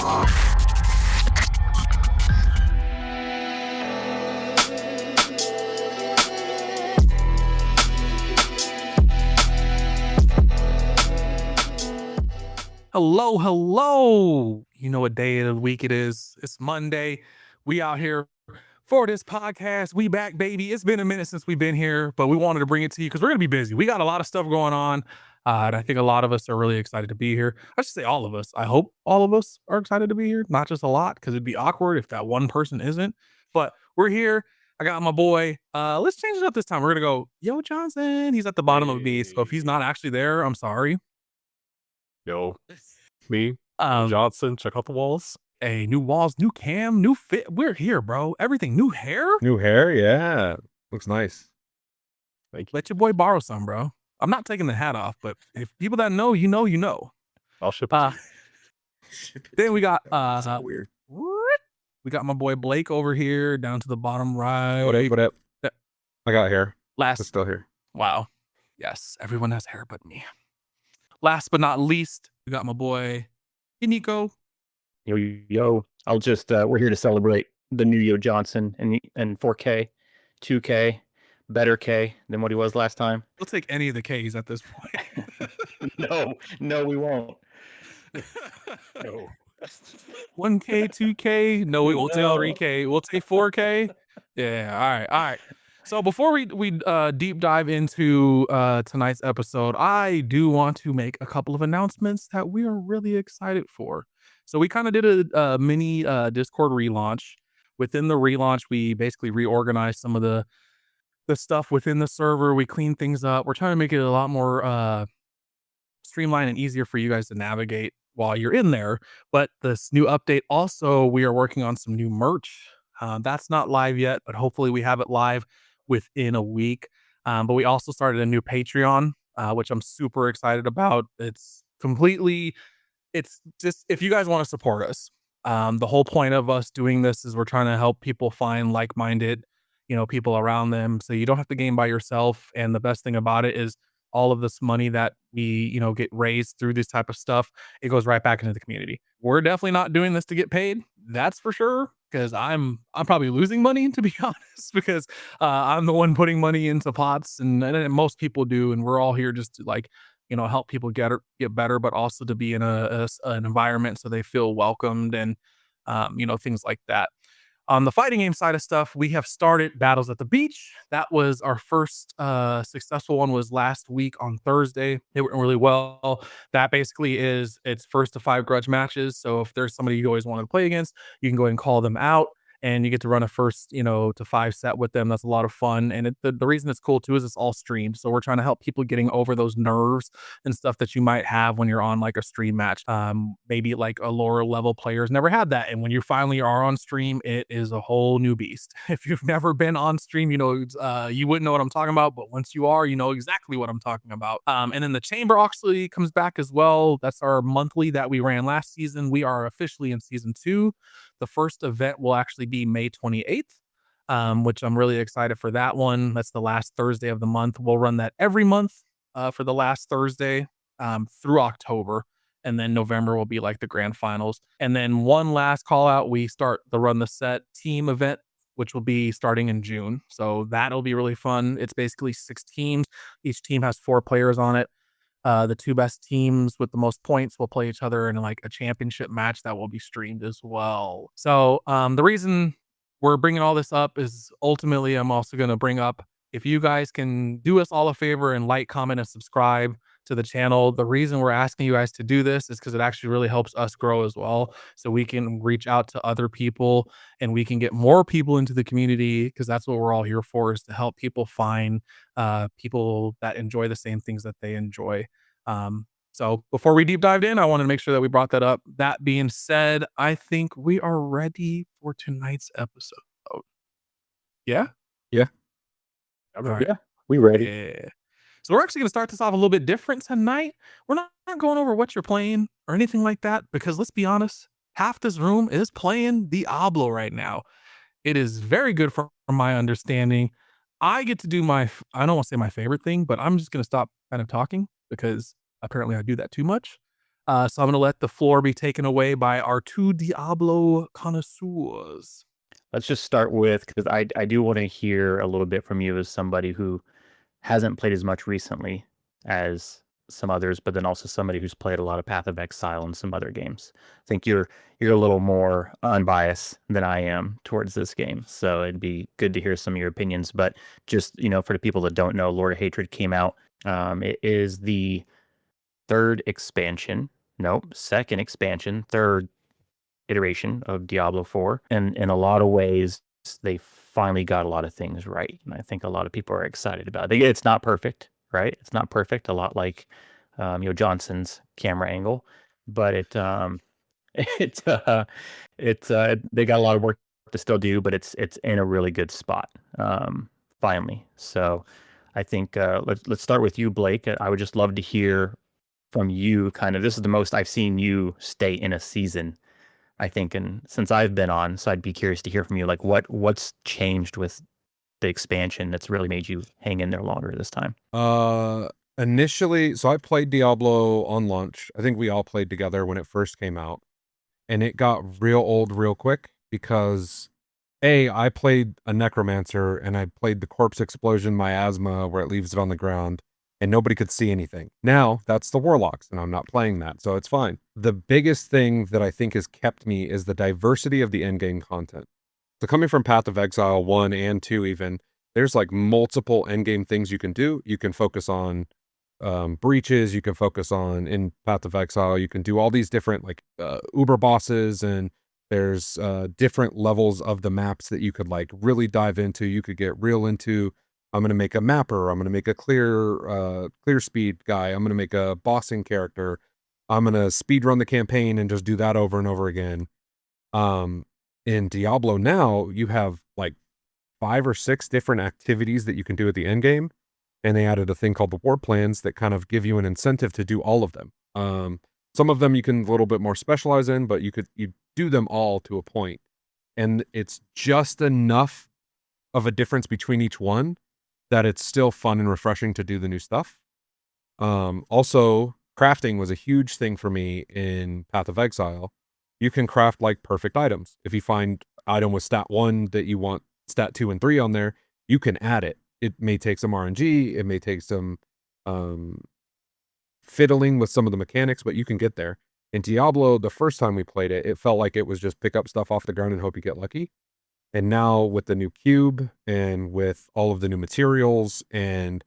Hello, hello. You know what day of the week it is. It's Monday. We out here for this podcast. We back, baby. It's been a minute since we've been here, but we wanted to bring it to you because we're going to be busy. We got a lot of stuff going on. And I think a lot of us are really excited to be here. I should say all of us. I hope all of us are excited to be here, not just a lot, because it'd be awkward if that one person isn't. But we're here. I got my boy. Let's change it up this time. We're going to go, YoJohnsen. He's at the bottom of me. So if he's not actually there, I'm sorry. Yo, me, Um, Johnson, check out the walls. Hey, new walls, new cam, new fit. We're here, bro. Everything, new hair. New hair, yeah. Looks nice. Thank you. Let your boy borrow some, bro. I'm not taking the hat off, but if people that know, you know, you know. I'll ship it to you. Then we got That's weird. what? We got my boy Blake over here, down to the bottom right. What up? I got hair. Last, It's still here. wow, yes, everyone has hair but me. Last but not least, we got my boy Enyco. Yo, I'll just we're here to celebrate the new YoJohnsen and 4K, 2K, better K than what he was last time. We'll take any of the Ks at this point. No, we won't. No. 1K, 2K. No, we won't take 3K. We'll take 4K. Yeah. All right. So before we deep dive into tonight's episode, I do want to make a couple of announcements that we are really excited for. So we kind of did a mini Discord relaunch. Within the relaunch, we basically reorganized some of the stuff within the server. We cleaned things up. We're trying to make it a lot more streamlined and easier for you guys to navigate while you're in there. But this new update also, we are working on some new merch. That's not live yet, but hopefully we have it live within a week. But we also started a new Patreon, which I'm super excited about. It's just, if you guys want to support us, the whole point of us doing this is we're trying to help people find like-minded, people around them. So you don't have to game by yourself. And the best thing about it is all of this money that we, get raised through this type of stuff, it goes right back into the community. We're definitely not doing this to get paid. That's for sure. Because I'm probably losing money, to be honest, because I'm the one putting money into pots, and most people do, and we're all here just to help people get better, but also to be in an environment so they feel welcomed and things like that. On the fighting game side of stuff, we have started Battles at the Beach. That was our first successful one, was last week on Thursday. It went really well. That basically it's first to 5 grudge matches. So if there's somebody you always wanted to play against, you can go ahead and call them out. And you get to run a first, to 5 set with them. That's a lot of fun. And the reason it's cool too is it's all streamed. So we're trying to help people getting over those nerves and stuff that you might have when you're on like a stream match. Maybe like a lower level players never had that. And when you finally are on stream, it is a whole new beast. If you've never been on stream, you wouldn't know what I'm talking about. But once you are, you know exactly what I'm talking about. And then the chamber actually comes back as well. That's our monthly that we ran last season. We are officially in season 2. The first event will actually be May 28th, which I'm really excited for that one. That's the last Thursday of the month. We'll run that every month for the last Thursday through October. And then November will be like the grand finals. And then one last call out, we start the Run the Set team event, which will be starting in June. So that'll be really fun. It's basically 6 teams. Each team has 4 players on it. The 2 best teams with the most points will play each other in like a championship match that will be streamed as well. So the reason we're bringing all this up is ultimately I'm also going to bring up, if you guys can do us all a favor and like, comment, and subscribe to the channel. The reason we're asking you guys to do this is because it actually really helps us grow as well. So we can reach out to other people and we can get more people into the community, because that's what we're all here for, is to help people find people that enjoy the same things that they enjoy. So before we deep dived in, I wanted to make sure that we brought that up. That being said, I think we are ready for tonight's episode. Yeah? Yeah. Right. Yeah, we ready. Yeah. So we're actually going to start this off a little bit different tonight. We're not going over what you're playing or anything like that, because let's be honest, half this room is playing Diablo right now. It is very good from my understanding. I get to do I don't want to say my favorite thing, but I'm just going to stop kind of talking because apparently I do that too much. So I'm going to let the floor be taken away by our two Diablo connoisseurs. Let's just start with, because I do want to hear a little bit from you as somebody who hasn't played as much recently as some others, but then also somebody who's played a lot of Path of Exile and some other games. I think you're a little more unbiased than I am towards this game, so it'd be good to hear some of your opinions. But just, for the people that don't know, Lord of Hatred came out. It is the second expansion, third iteration of Diablo 4, and in a lot of ways they finally got a lot of things right, and I think a lot of people are excited about it. It's not perfect, right? It's not perfect, a lot like YoJohnsen's camera angle, but they got a lot of work to still do, but it's in a really good spot finally. So I think let's start with you, Blake. I would just love to hear from you. Kind of, this is the most I've seen you stay in a season, I think, and since I've been on. So I'd be curious to hear from you, like what's changed with the expansion that's really made you hang in there longer this time. Initially, so I played Diablo on launch. I think we all played together when it first came out, and it got real old real quick because I played a necromancer and I played the corpse explosion miasma where it leaves it on the ground and nobody could see anything. Now that's the warlocks and I'm not playing that, so it's fine. The biggest thing that I think has kept me is the diversity of the endgame content. So coming from Path of Exile 1 and 2 even, there's like multiple endgame things you can do. You can focus on breaches, you can focus on, in Path of Exile, you can do all these different like uber bosses, and there's different levels of the maps that you could like really dive into. You could get real into, I'm going to make a mapper, I'm going to make a clear speed guy, I'm going to make a bossing character, I'm going to speed run the campaign and just do that over and over again. In Diablo now, you have like 5 or 6 different activities that you can do at the end game, and they added a thing called the war plans that kind of give you an incentive to do all of them. Some of them you can a little bit more specialize in, but you do them all to a point, and it's just enough of a difference between each one that it's still fun and refreshing to do the new stuff. Also, crafting was a huge thing for me in Path of Exile. You can craft like perfect items. If you find item with stat 1 that you want stat 2 and 3 on there, you can add it. It may take some RNG, it may take some fiddling with some of the mechanics, but you can get there. In Diablo, the first time we played it, it felt like it was just pick up stuff off the ground and hope you get lucky. And now with the new cube and with all of the new materials and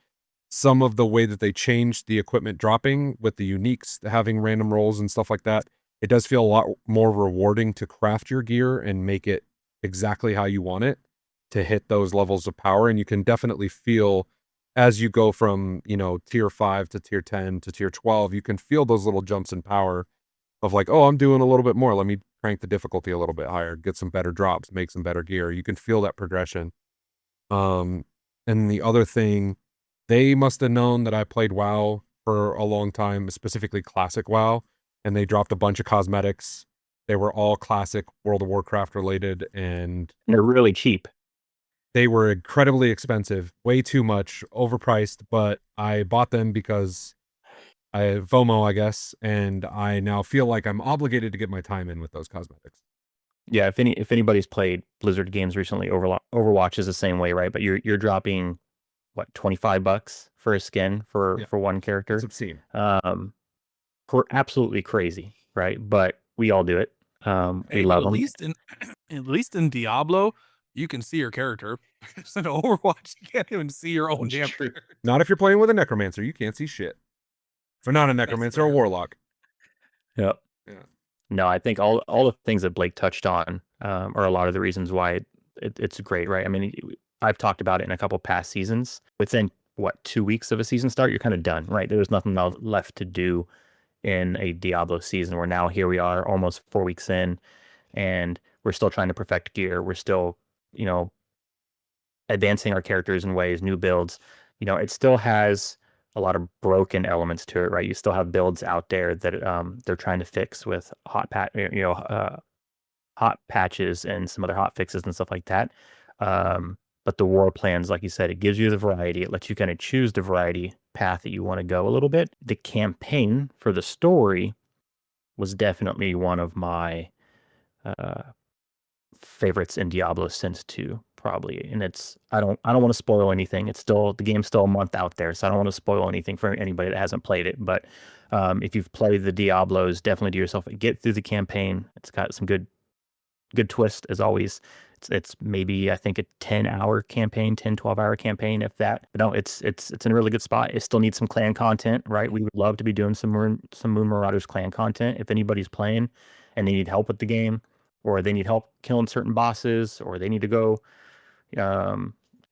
some of the way that they changed the equipment dropping with the uniques having random rolls and stuff like that, it does feel a lot more rewarding to craft your gear and make it exactly how you want it to hit those levels of power. And you can definitely feel as you go from, tier 5 to tier 10 to tier 12, you can feel those little jumps in power of like, oh, I'm doing a little bit more. Let me crank the difficulty a little bit higher, get some better drops, make some better gear. You can feel that progression. And the other thing, they must have known that I played WoW for a long time, specifically classic WoW, and they dropped a bunch of cosmetics. They were all classic World of Warcraft related, and they're really cheap. They were incredibly expensive, way too much, overpriced, but I bought them because I FOMO, I guess, and I now feel like I'm obligated to get my time in with those cosmetics. Yeah, if anybody's played Blizzard games recently, Overwatch is the same way, right? But you're dropping what, $25 for a skin for one character. It's obscene. Absolutely crazy, right? But we all do it. We love them. At least in Diablo, you can see your character. In Overwatch, you can't even see your own damn character. Not if you're playing with a necromancer, you can't see shit. For not a necromancer, a warlock. Yep. Yeah. No, I think all the things that Blake touched on are a lot of the reasons why it's great, right? I mean, I've talked about it in a couple past seasons. Within 2 weeks of a season start, you're kind of done, right? There was nothing else left to do in a Diablo season. Where now here we are, almost 4 weeks in, and we're still trying to perfect gear. We're still, advancing our characters in ways, new builds. It still has a lot of broken elements to it, right? You still have builds out there that they're trying to fix with hot patches and some other hot fixes and stuff like that. But the war plans, like you said, it gives you the variety. It lets you kind of choose the variety path that you want to go a little bit. The campaign for the story was definitely one of my favorites in Diablo since 2, probably. And I don't want to spoil anything. The game's still a month out there, so I don't want to spoil anything for anybody that hasn't played it. But if you've played the Diablos, definitely do yourself get through the campaign. It's got some good twist as always. It's maybe, I think, a 10-hour campaign, 12-hour campaign, if that. But no, it's in a really good spot. It still needs some clan content, right? We would love to be doing some Moon Marauders clan content. If anybody's playing and they need help with the game, or they need help killing certain bosses, or they need to go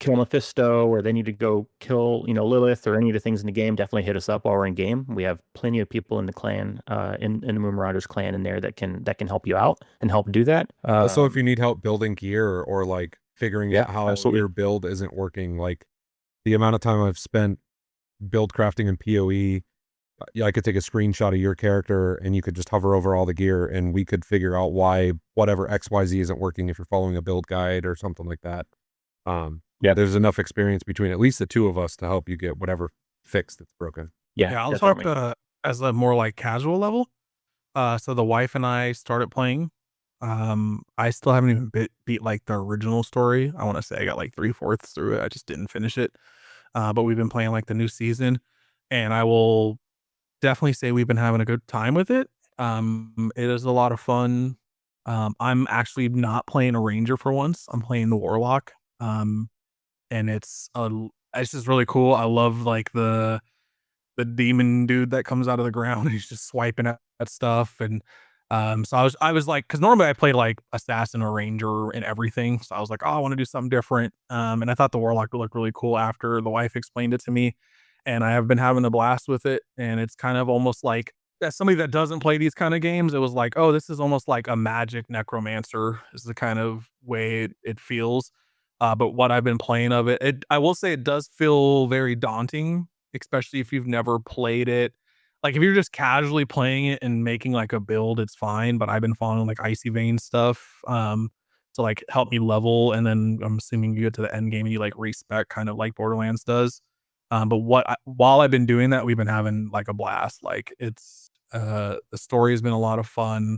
kill Mephisto, or they need to go kill, Lilith, or any of the things in the game, definitely hit us up while we're in game. We have plenty of people in the clan, in the Moon Marauders clan in there that can help you out and help do that. Also, if you need help building gear or like figuring out how absolutely. your build isn't working, like the amount of time I've spent build crafting in PoE, I could take a screenshot of your character and you could just hover over all the gear and we could figure out why whatever XYZ isn't working if you're following a build guide or something like that. There's enough experience between at least the two of us to help you get whatever fix that's broken. Yeah, I'll talk as a more like casual level. So the wife and I started playing. I still haven't even beat like the original story. I want to say I got like 3/4 through it. I just didn't finish it. But we've been playing like the new season, and I will definitely say we've been having a good time with it. It is a lot of fun. I'm actually not playing a ranger for once. I'm playing the warlock. And it's just really cool. I love like the demon dude that comes out of the ground. He's just swiping at stuff. And so I was like, because normally I play like assassin or ranger and everything. So I was like, oh, I want to do something different. And I thought the warlock would look really cool after the wife explained it to me. And I have been having a blast with it. And it's kind of almost like, as somebody that doesn't play these kind of games, it was like, oh, this is almost like a magic necromancer is the kind of way it feels. But what I've been playing of I will say it does feel very daunting, especially if you've never played it. Like if you're just casually playing it and making like a build, it's fine. But I've been following like Icy Vein stuff to like help me level, and then I'm assuming you get to the end game and you like respec, kind of like Borderlands does. But while I've been doing that, we've been having like a blast. Like the story has been a lot of fun.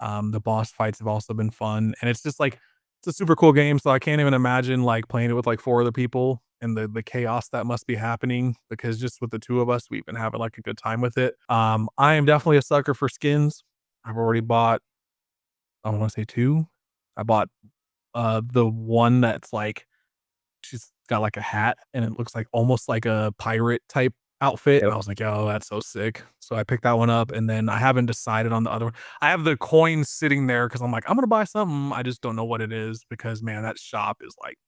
The boss fights have also been fun, and it's just like it's a super cool game. So I can't even imagine like playing it with like 4 other people and the chaos that must be happening, because just with the 2 of us, we've been having like a good time with it. I am definitely a sucker for skins. I've already bought, I want to say 2. I bought the one that's like she's got like a hat and it looks like almost like a pirate type outfit. And I was like, oh, that's so sick. So I picked that one up, and then I haven't decided on the other one. I have the coins sitting there because I'm like, I'm gonna buy something. I just don't know what it is because man, that shop is like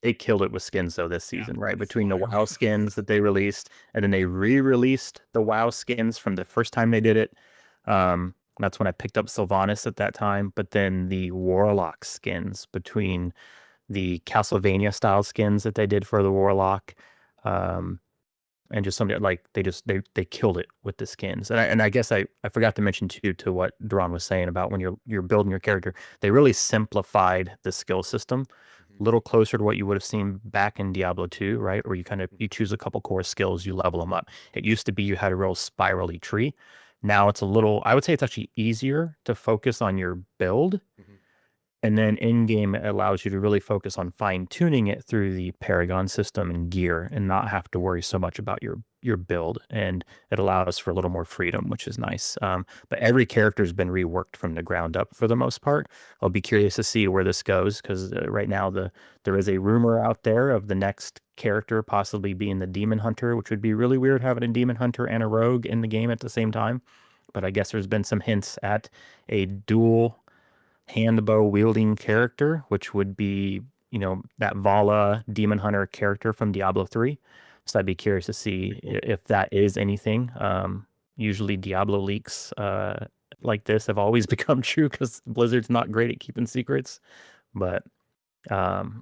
They killed it with skins though this yeah, season, right? it's Between the fire. WoW skins that they released, and then they re-released the WoW skins from the first time they did it. That's when I picked up Sylvanas at that time. But then the Warlock skins, between the Castlevania style skins that they did for the Warlock, and just something like they killed it with the skins. And I guess I forgot to mention too, to what Duran was saying about when you're building your character, they really simplified the skill system a little closer to what you would have seen back in Diablo 2, right? Where you choose a couple core skills, you level them up. It used to be you had a real spirally tree. Now it's a little, I would say it's actually easier to focus on your build. And then in game, it allows you to really focus on fine tuning it through the Paragon system and gear, and not have to worry so much about your build. And it allows for a little more freedom, which is nice. But every character has been reworked from the ground up for the most part. I'll be curious to see where this goes, because right now there is a rumor out there of the next character possibly being the Demon Hunter, which would be really weird having a Demon Hunter and a Rogue in the game at the same time. But I guess there's been some hints at a dual handbow wielding character, which would be, that Vala Demon Hunter character from Diablo 3. So I'd be curious to see if that is anything. Usually Diablo leaks like this have always become true because Blizzard's not great at keeping secrets. But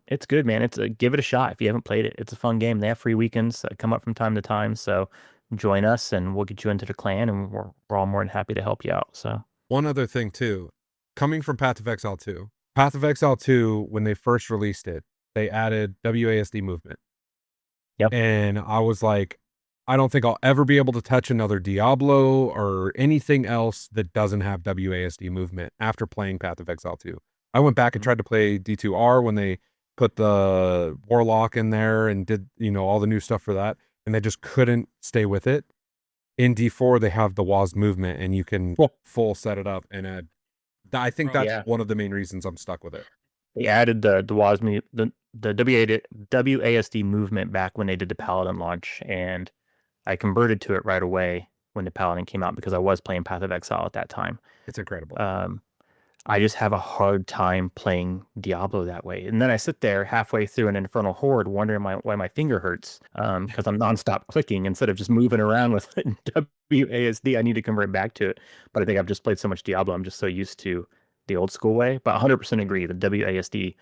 it's good, man. Give it a shot if you haven't played it. It's a fun game. They have free weekends that come up from time to time. So join us and we'll get you into the clan, and we're all more than happy to help you out. So one other thing too, coming from Path of Exile 2. Path of Exile 2, when they first released it, they added WASD movement. Yep. And I was like, I don't think I'll ever be able to touch another Diablo or anything else that doesn't have WASD movement after playing Path of Exile 2. I went back and tried to play D2R when they put the Warlock in there and did, all the new stuff for that, and they just couldn't stay with it. In D4, they have the WASD movement, and you can full set it up and add. I think that's one of the main reasons I'm stuck with it. They added the WASD, the WASD movement back when they did the Paladin launch, and I converted to it right away when the Paladin came out because I was playing Path of Exile at that time. It's incredible. I just have a hard time playing Diablo that way. And then I sit there halfway through an Infernal Horde wondering why my finger hurts because I'm nonstop clicking instead of just moving around with WASD. I need to convert back to it. But I think I've just played so much Diablo. I'm just so used to the old school way. But 100% agree. The WASD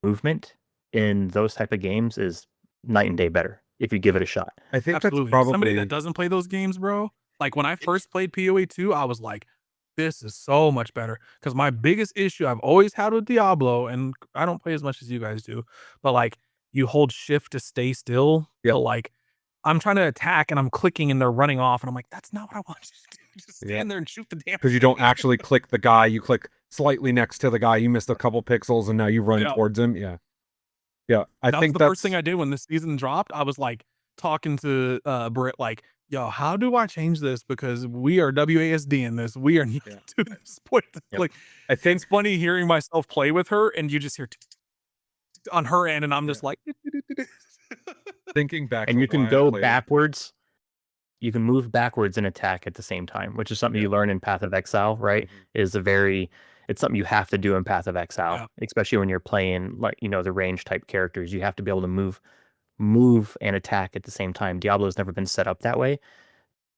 movement in those type of games is night and day better if you give it a shot. I think Absolutely. that's probably Somebody that doesn't play those games, bro. Like when I first played PoE 2, I was like, this is so much better. Because my biggest issue I've always had with Diablo, and I don't play as much as you guys do, but like you hold shift to stay still. Yep. So like I'm trying to attack and I'm clicking and they're running off, and I'm like, that's not what I want you to do. Just stand there and shoot the damn. Because you don't actually click the guy, you click slightly next to the guy. You missed a couple pixels, and now you run towards him. Yeah. I think that's the first thing I did when the season dropped. I was like talking to Britt, like, yo, how do I change this? Because we are WASD in this. We are to this point. Like, I think it's funny hearing myself play with her, and you just hear on her end, and I'm just like thinking back, and you can go backwards. You can move backwards and attack at the same time, which is something you learn in Path of Exile, right? It's something you have to do in Path of Exile, especially when you're playing like, the range type characters. You have to be able to move and attack at the same time. Diablo's never been set up that way.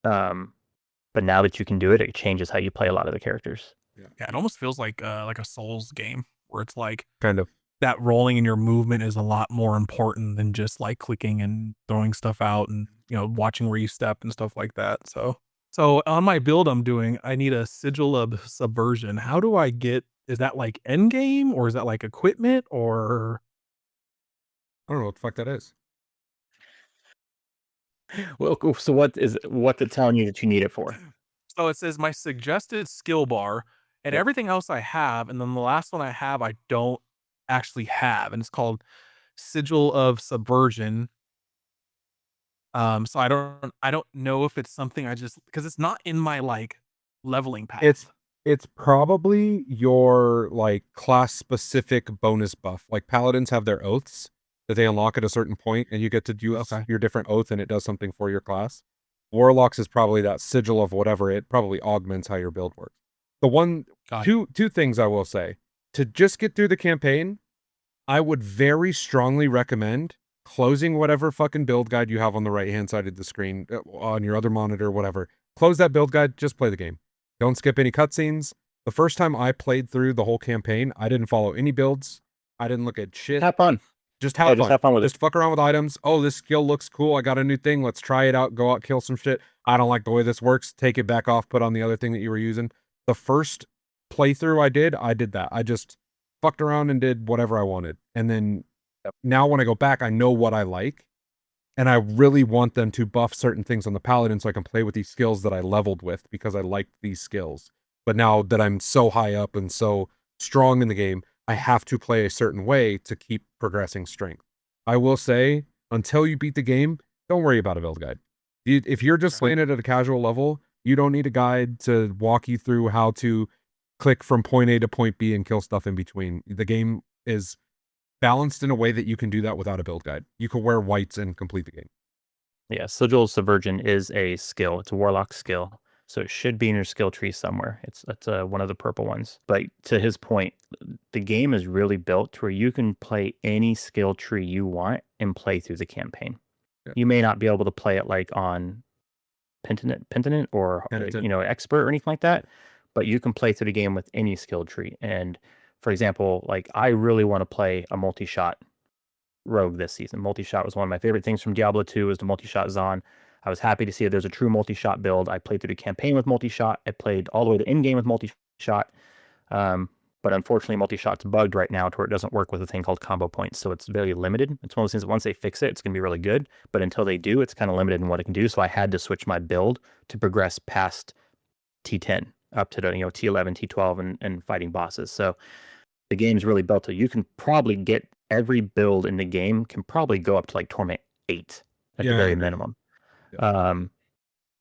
But now that you can do it, it changes how you play a lot of the characters. Yeah, it almost feels like a Souls game where it's like kind of that rolling in your movement is a lot more important than just like clicking and throwing stuff out and watching where you step and stuff like that. So on my build I'm doing, I need a Sigil of Subversion. How do I get? Is that like end game or is that like equipment or? I don't know what the fuck that is. Well, cool. So what's it telling you that you need it for? So it says my suggested skill bar and everything else I have, and then the last one I have I don't actually have, and it's called Sigil of Subversion. So I don't know if it's something because it's not in my like leveling path. It's probably your like class specific bonus buff. Like paladins have their oaths that they unlock at a certain point, and you get to use your different oath, and it does something for your class. Warlocks is probably that sigil of whatever. It probably augments how your build works. Two things I will say. To just get through the campaign, I would very strongly recommend closing whatever fucking build guide you have on the right-hand side of the screen, on your other monitor, whatever. Close that build guide, just play the game. Don't skip any cutscenes. The first time I played through the whole campaign, I didn't follow any builds. I didn't look at shit. Have fun. Just have fun. Just have fun with it. Just fuck around with items. Oh, this skill looks cool. I got a new thing. Let's try it out. Go out, kill some shit. I don't like the way this works. Take it back off. Put on the other thing that you were using. The first playthrough I did that. I just fucked around and did whatever I wanted. And then now when I go back, I know what I like. And I really want them to buff certain things on the paladin so I can play with these skills that I leveled with because I liked these skills. But now that I'm so high up and so strong in the game, I have to play a certain way to keep progressing strength. I will say, until you beat the game, don't worry about a build guide. If you're just playing it at a casual level, you don't need a guide to walk you through how to click from point A to point B and kill stuff in between. The game is balanced in a way that you can do that without a build guide. You can wear whites and complete the game. Yeah, Sigil of Subversion is a skill. It's a warlock skill. So it should be in your skill tree somewhere. That's one of the purple ones. But to his point, the game is really built to where you can play any skill tree you want and play through the campaign. Yeah. You may not be able to play it like on Penitent or expert or anything like that, but you can play through the game with any skill tree. And for example, like I really want to play a multi-shot rogue this season. Multi-shot was one of my favorite things from Diablo 2 is the multi-shot Zon. I was happy to see that there's a true multi-shot build. I played through the campaign with multi-shot. I played all the way to end game with multi-shot. But but unfortunately multi-shot's bugged right now to where it doesn't work with a thing called combo points, so it's very limited. It's one of those things that once they fix it, it's going to be really good, but until they do, it's kind of limited in what it can do. So I had to switch my build to progress past T10 up to the T11, T12, and fighting bosses. So the game's really built to, you can probably get every build in the game can probably go up to like Torment 8 at the very minimum.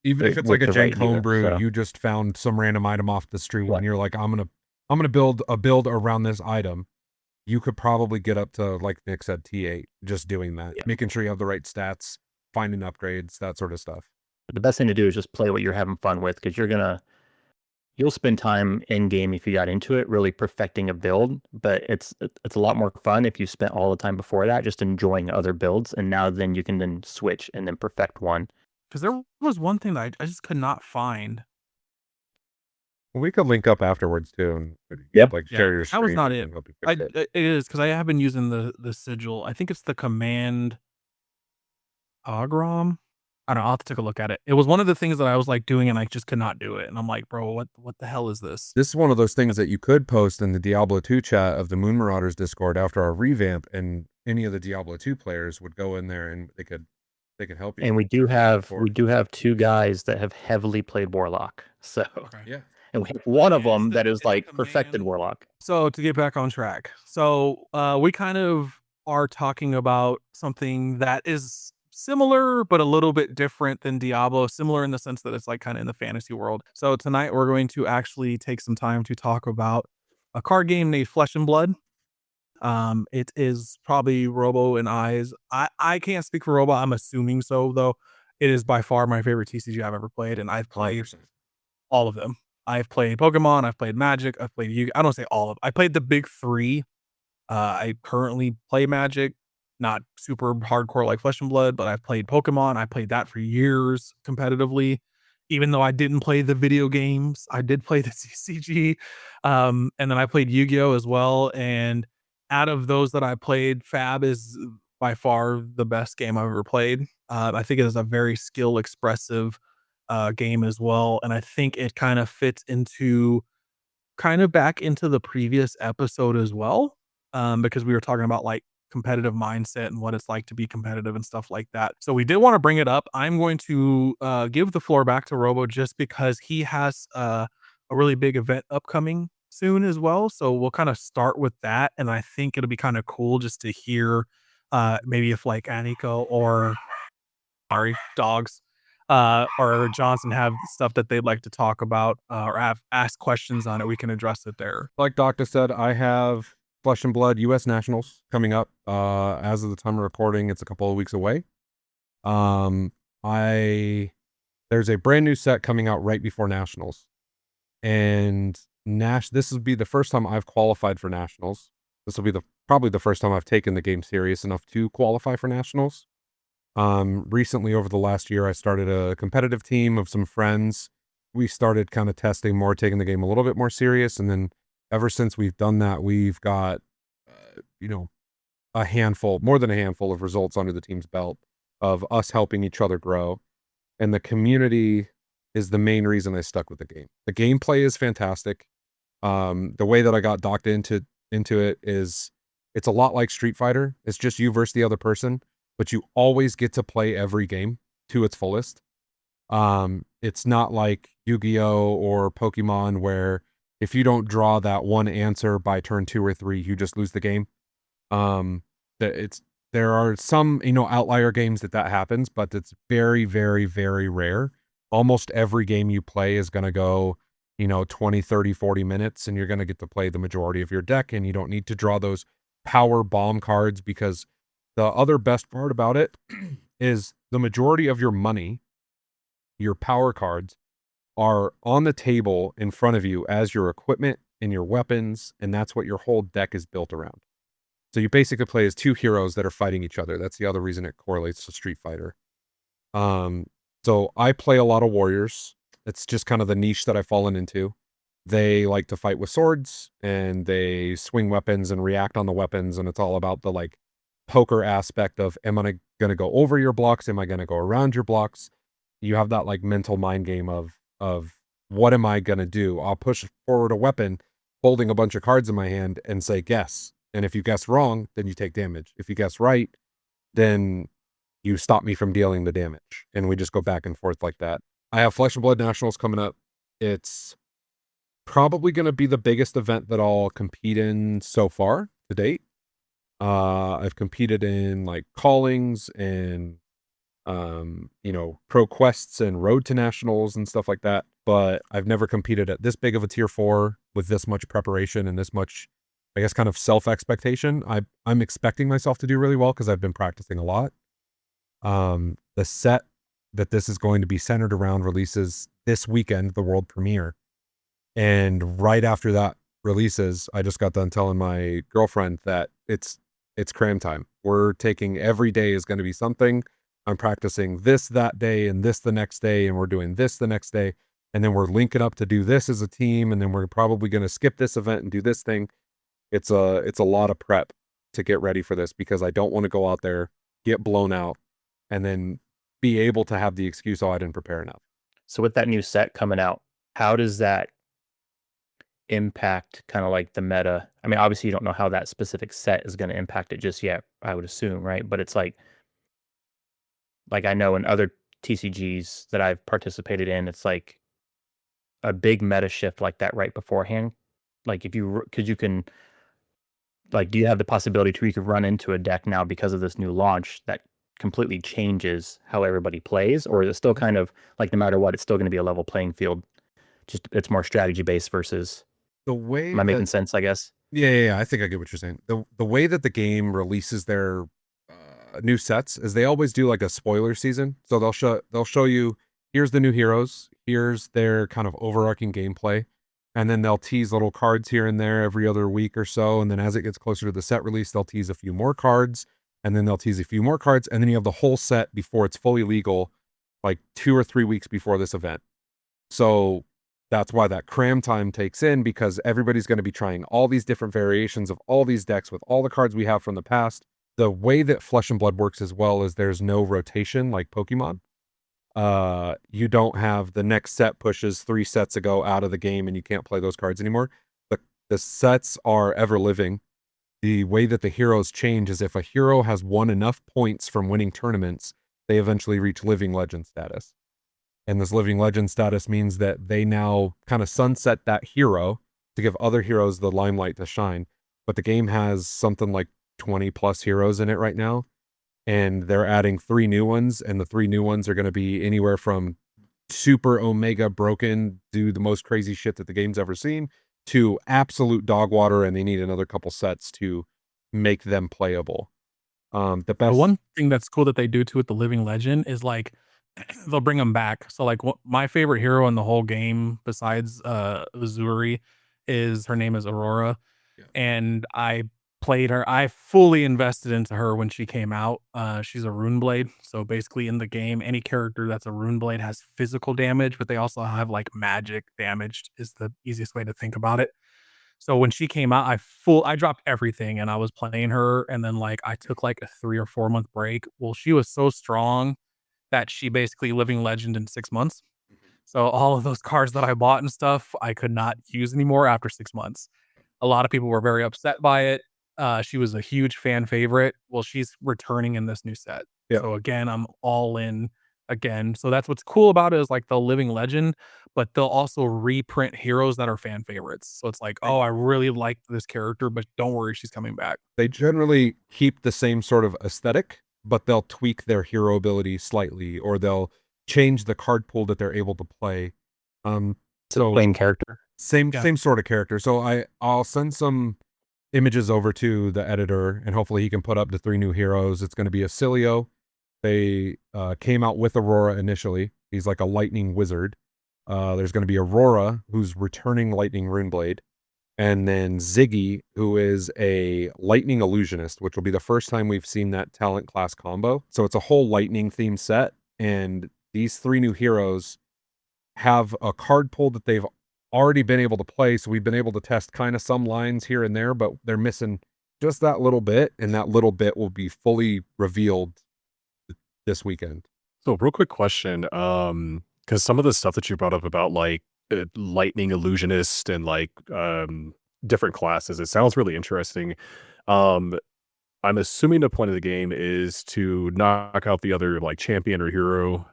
Even if it's like a jank homebrew, so. you just found some random item off the street and you're like, I'm gonna build a build around this item. You could probably get up to, like Nick said, T8 just doing that, making sure you have the right stats, finding upgrades, that sort of stuff. But the best thing to do is just play what you're having fun with, because you'll spend time in game if you got into it really perfecting a build, but it's a lot more fun if you spent all the time before that just enjoying other builds, and now then you can then switch and then perfect one. Because there was one thing that I just could not find. Well, we could link up afterwards too, and share your screen. That was not it. It is because I have been using the sigil. I think it's the command Agram. I don't know. I'll have to take a look at it. It was one of the things that I was like doing and I just could not do it. And I'm like, bro, what the hell is this? This is one of those things that you could post in the Diablo 2 chat of the Moon Marauders Discord after our revamp, and any of the Diablo 2 players would go in there and they could help you. And we do have 2 guys that have heavily played Warlock. So yeah. And we have one of them that is like perfected Warlock. So to get back on track. So we kind of are talking about something that is similar, but a little bit different than Diablo. Similar in the sense that it's like kind of in the fantasy world. So tonight we're going to actually take some time to talk about a card game named Flesh and Blood. It is probably Robo and I's. I can't speak for Robo. I'm assuming so, though. It is by far my favorite TCG I've ever played, and I've played all of them. I've played Pokemon, I've played Magic, I've played Yu-Gi-Oh! I don't say all of. I played the big 3. I currently play Magic, not super hardcore like Flesh and Blood, but I've played Pokemon. I played that for years competitively. Even though I didn't play the video games, I did play the TCG. And then I played Yu-Gi-Oh! As well. And out of those that I played, Fab is by far the best game I've ever played. I think it is a very skill expressive game as well. And I think it kind of fits into back into the previous episode as well. Because we were talking about like competitive mindset and what it's like to be competitive and stuff like that. So we did want to bring it up. I'm going to give the floor back to Robo just because he has a really big event upcoming soon as well. So we'll kind of start with that. And I think it'll be kind of cool just to hear maybe if like Enyco or Dogs or Johnson have stuff that they'd like to talk about or ask questions on it, we can address it there. Like Doctor said, I have Flesh and Blood US Nationals coming up. As of the time of recording, it's a couple of weeks away. There's a brand new set coming out right before Nationals, and this will be the first time I've qualified for Nationals. This will be probably the first time I've taken the game serious enough to qualify for Nationals. Recently, over the last year, I started a competitive team of some friends. We started kind of testing more, taking the game a little bit more serious. And then ever since we've done that, we've got, more than a handful of results under the team's belt of us helping each other grow. And the community is the main reason I stuck with the game. The gameplay is fantastic. The way that I got docked into it is it's a lot like Street Fighter. It's just you versus the other person, but you always get to play every game to its fullest. It's not like Yu-Gi-Oh! Or Pokemon where if you don't draw that one answer by turn 2 or 3, you just lose the game. There are some, outlier games that happens, but it's very, very, very rare. Almost every game you play is going to go, 20, 30, 40 minutes, and you're going to get to play the majority of your deck, and you don't need to draw those power bomb cards, because the other best part about it is the majority of your money, your power cards, are on the table in front of you as your equipment and your weapons, and that's what your whole deck is built around. So you basically play as 2 heroes that are fighting each other. That's the other reason it correlates to Street Fighter. So I play a lot of warriors. It's just kind of the niche that I've fallen into. They like to fight with swords, and they swing weapons and react on the weapons, and it's all about the poker aspect of, am I going to go over your blocks? Am I going to go around your blocks? You have that mental mind game of what am I going to do? I'll push forward a weapon, holding a bunch of cards in my hand and say, guess. And if you guess wrong, then you take damage. If you guess right, then you stop me from dealing the damage. And we just go back and forth like that. I have Flesh and Blood Nationals coming up. It's probably going to be the biggest event that I'll compete in so far to date. I've competed in like callings and pro quests and road to nationals and stuff like that, but I've never competed at this big of a tier 4 with this much preparation and this much, I guess, kind of self expectation. I'm expecting myself to do really well because I've been practicing a lot. The set that this is going to be centered around releases this weekend, the world premiere, and right after that releases, I just got done telling my girlfriend that it's cram time. We're taking every day is going to be something. I'm practicing this that day and this the next day, and we're doing this the next day. And then we're linking up to do this as a team. And then we're probably going to skip this event and do this thing. It's a lot of prep to get ready for this because I don't want to go out there, get blown out, and then be able to have the excuse, oh, I didn't prepare enough. So with that new set coming out, how does that impact kind of like the meta? I mean, obviously you don't know how that specific set is going to impact it just yet, I would assume, right? But it's like I know in other TCGs that I've participated in, it's like a big meta shift like that right beforehand. Like because you can, like, do you have the possibility to, you could run into a deck now because of this new launch that completely changes how everybody plays? Or is it still kind of like, no matter what, it's still going to be a level playing field? Just it's more strategy based versus the way. Am I making sense, I guess? Yeah. I think I get what you're saying. The way that the game releases their new sets is they always do like a spoiler season. So they'll show you, here's the new heroes, here's their kind of overarching gameplay, and then they'll tease little cards here and there every other week or so. And then as it gets closer to the set release, they'll tease a few more cards, and then they'll tease a few more cards, and then you have the whole set before it's fully legal, like 2 or 3 weeks before this event. So that's why that cram time takes in, because everybody's going to be trying all these different variations of all these decks with all the cards we have from the past. The way that Flesh and Blood works as well is there's no rotation like Pokemon. You don't have the next set pushes 3 sets ago out of the game and you can't play those cards anymore. The sets are ever living. The way that the heroes change is if a hero has won enough points from winning tournaments, they eventually reach living legend status. And this living legend status means that they now kind of sunset that hero to give other heroes the limelight to shine. But the game has something like 20 plus heroes in it right now, and they're adding 3 new ones, and the 3 new ones are going to be anywhere from super omega broken, do the most crazy shit that the game's ever seen, to absolute dog water, and they need another couple sets to make them playable. The one thing that's cool that they do too with the living legend is like they'll bring them back. So like my favorite hero in the whole game besides Uzuri is, her name is Aurora. Yeah. And I played her. I fully invested into her when she came out. She's a rune blade. So basically in the game, any character that's a rune blade has physical damage, but they also have like magic damage is the easiest way to think about it. So when she came out, I dropped everything and I was playing her. And then like I took like a 3 or 4 month break. Well, she was so strong that she basically living legend in 6 months. So all of those cards that I bought and stuff, I could not use anymore after 6 months. A lot of people were very upset by it. She was a huge fan favorite. Well, she's returning in this new set. Yeah. So again, I'm all in again. So that's what's cool about it, is like the living legend, but they'll also reprint heroes that are fan favorites. So it's like, oh, I really like this character, but don't worry, she's coming back. They generally keep the same sort of aesthetic, but they'll tweak their hero ability slightly, or they'll change the card pool that they're able to play. So plain character. Same sort of character. So I'll send some images over to the editor, and hopefully he can put up the 3 new heroes. It's going to be a Cilio. They came out with Aurora initially. He's like a lightning wizard. There's going to be Aurora, who's returning lightning runeblade, and then Ziggy, who is a lightning illusionist, which will be the first time we've seen that talent class combo. So it's a whole lightning themed set, and these 3 new heroes have a card pool that they've already been able to play. So we've been able to test kind of some lines here and there, but they're missing just that little bit, and that little bit will be fully revealed this weekend. So real quick question, because some of the stuff that you brought up about like lightning illusionist and like different classes. It sounds really interesting. Um, I'm assuming the point of the game is to knock out the other like champion or hero,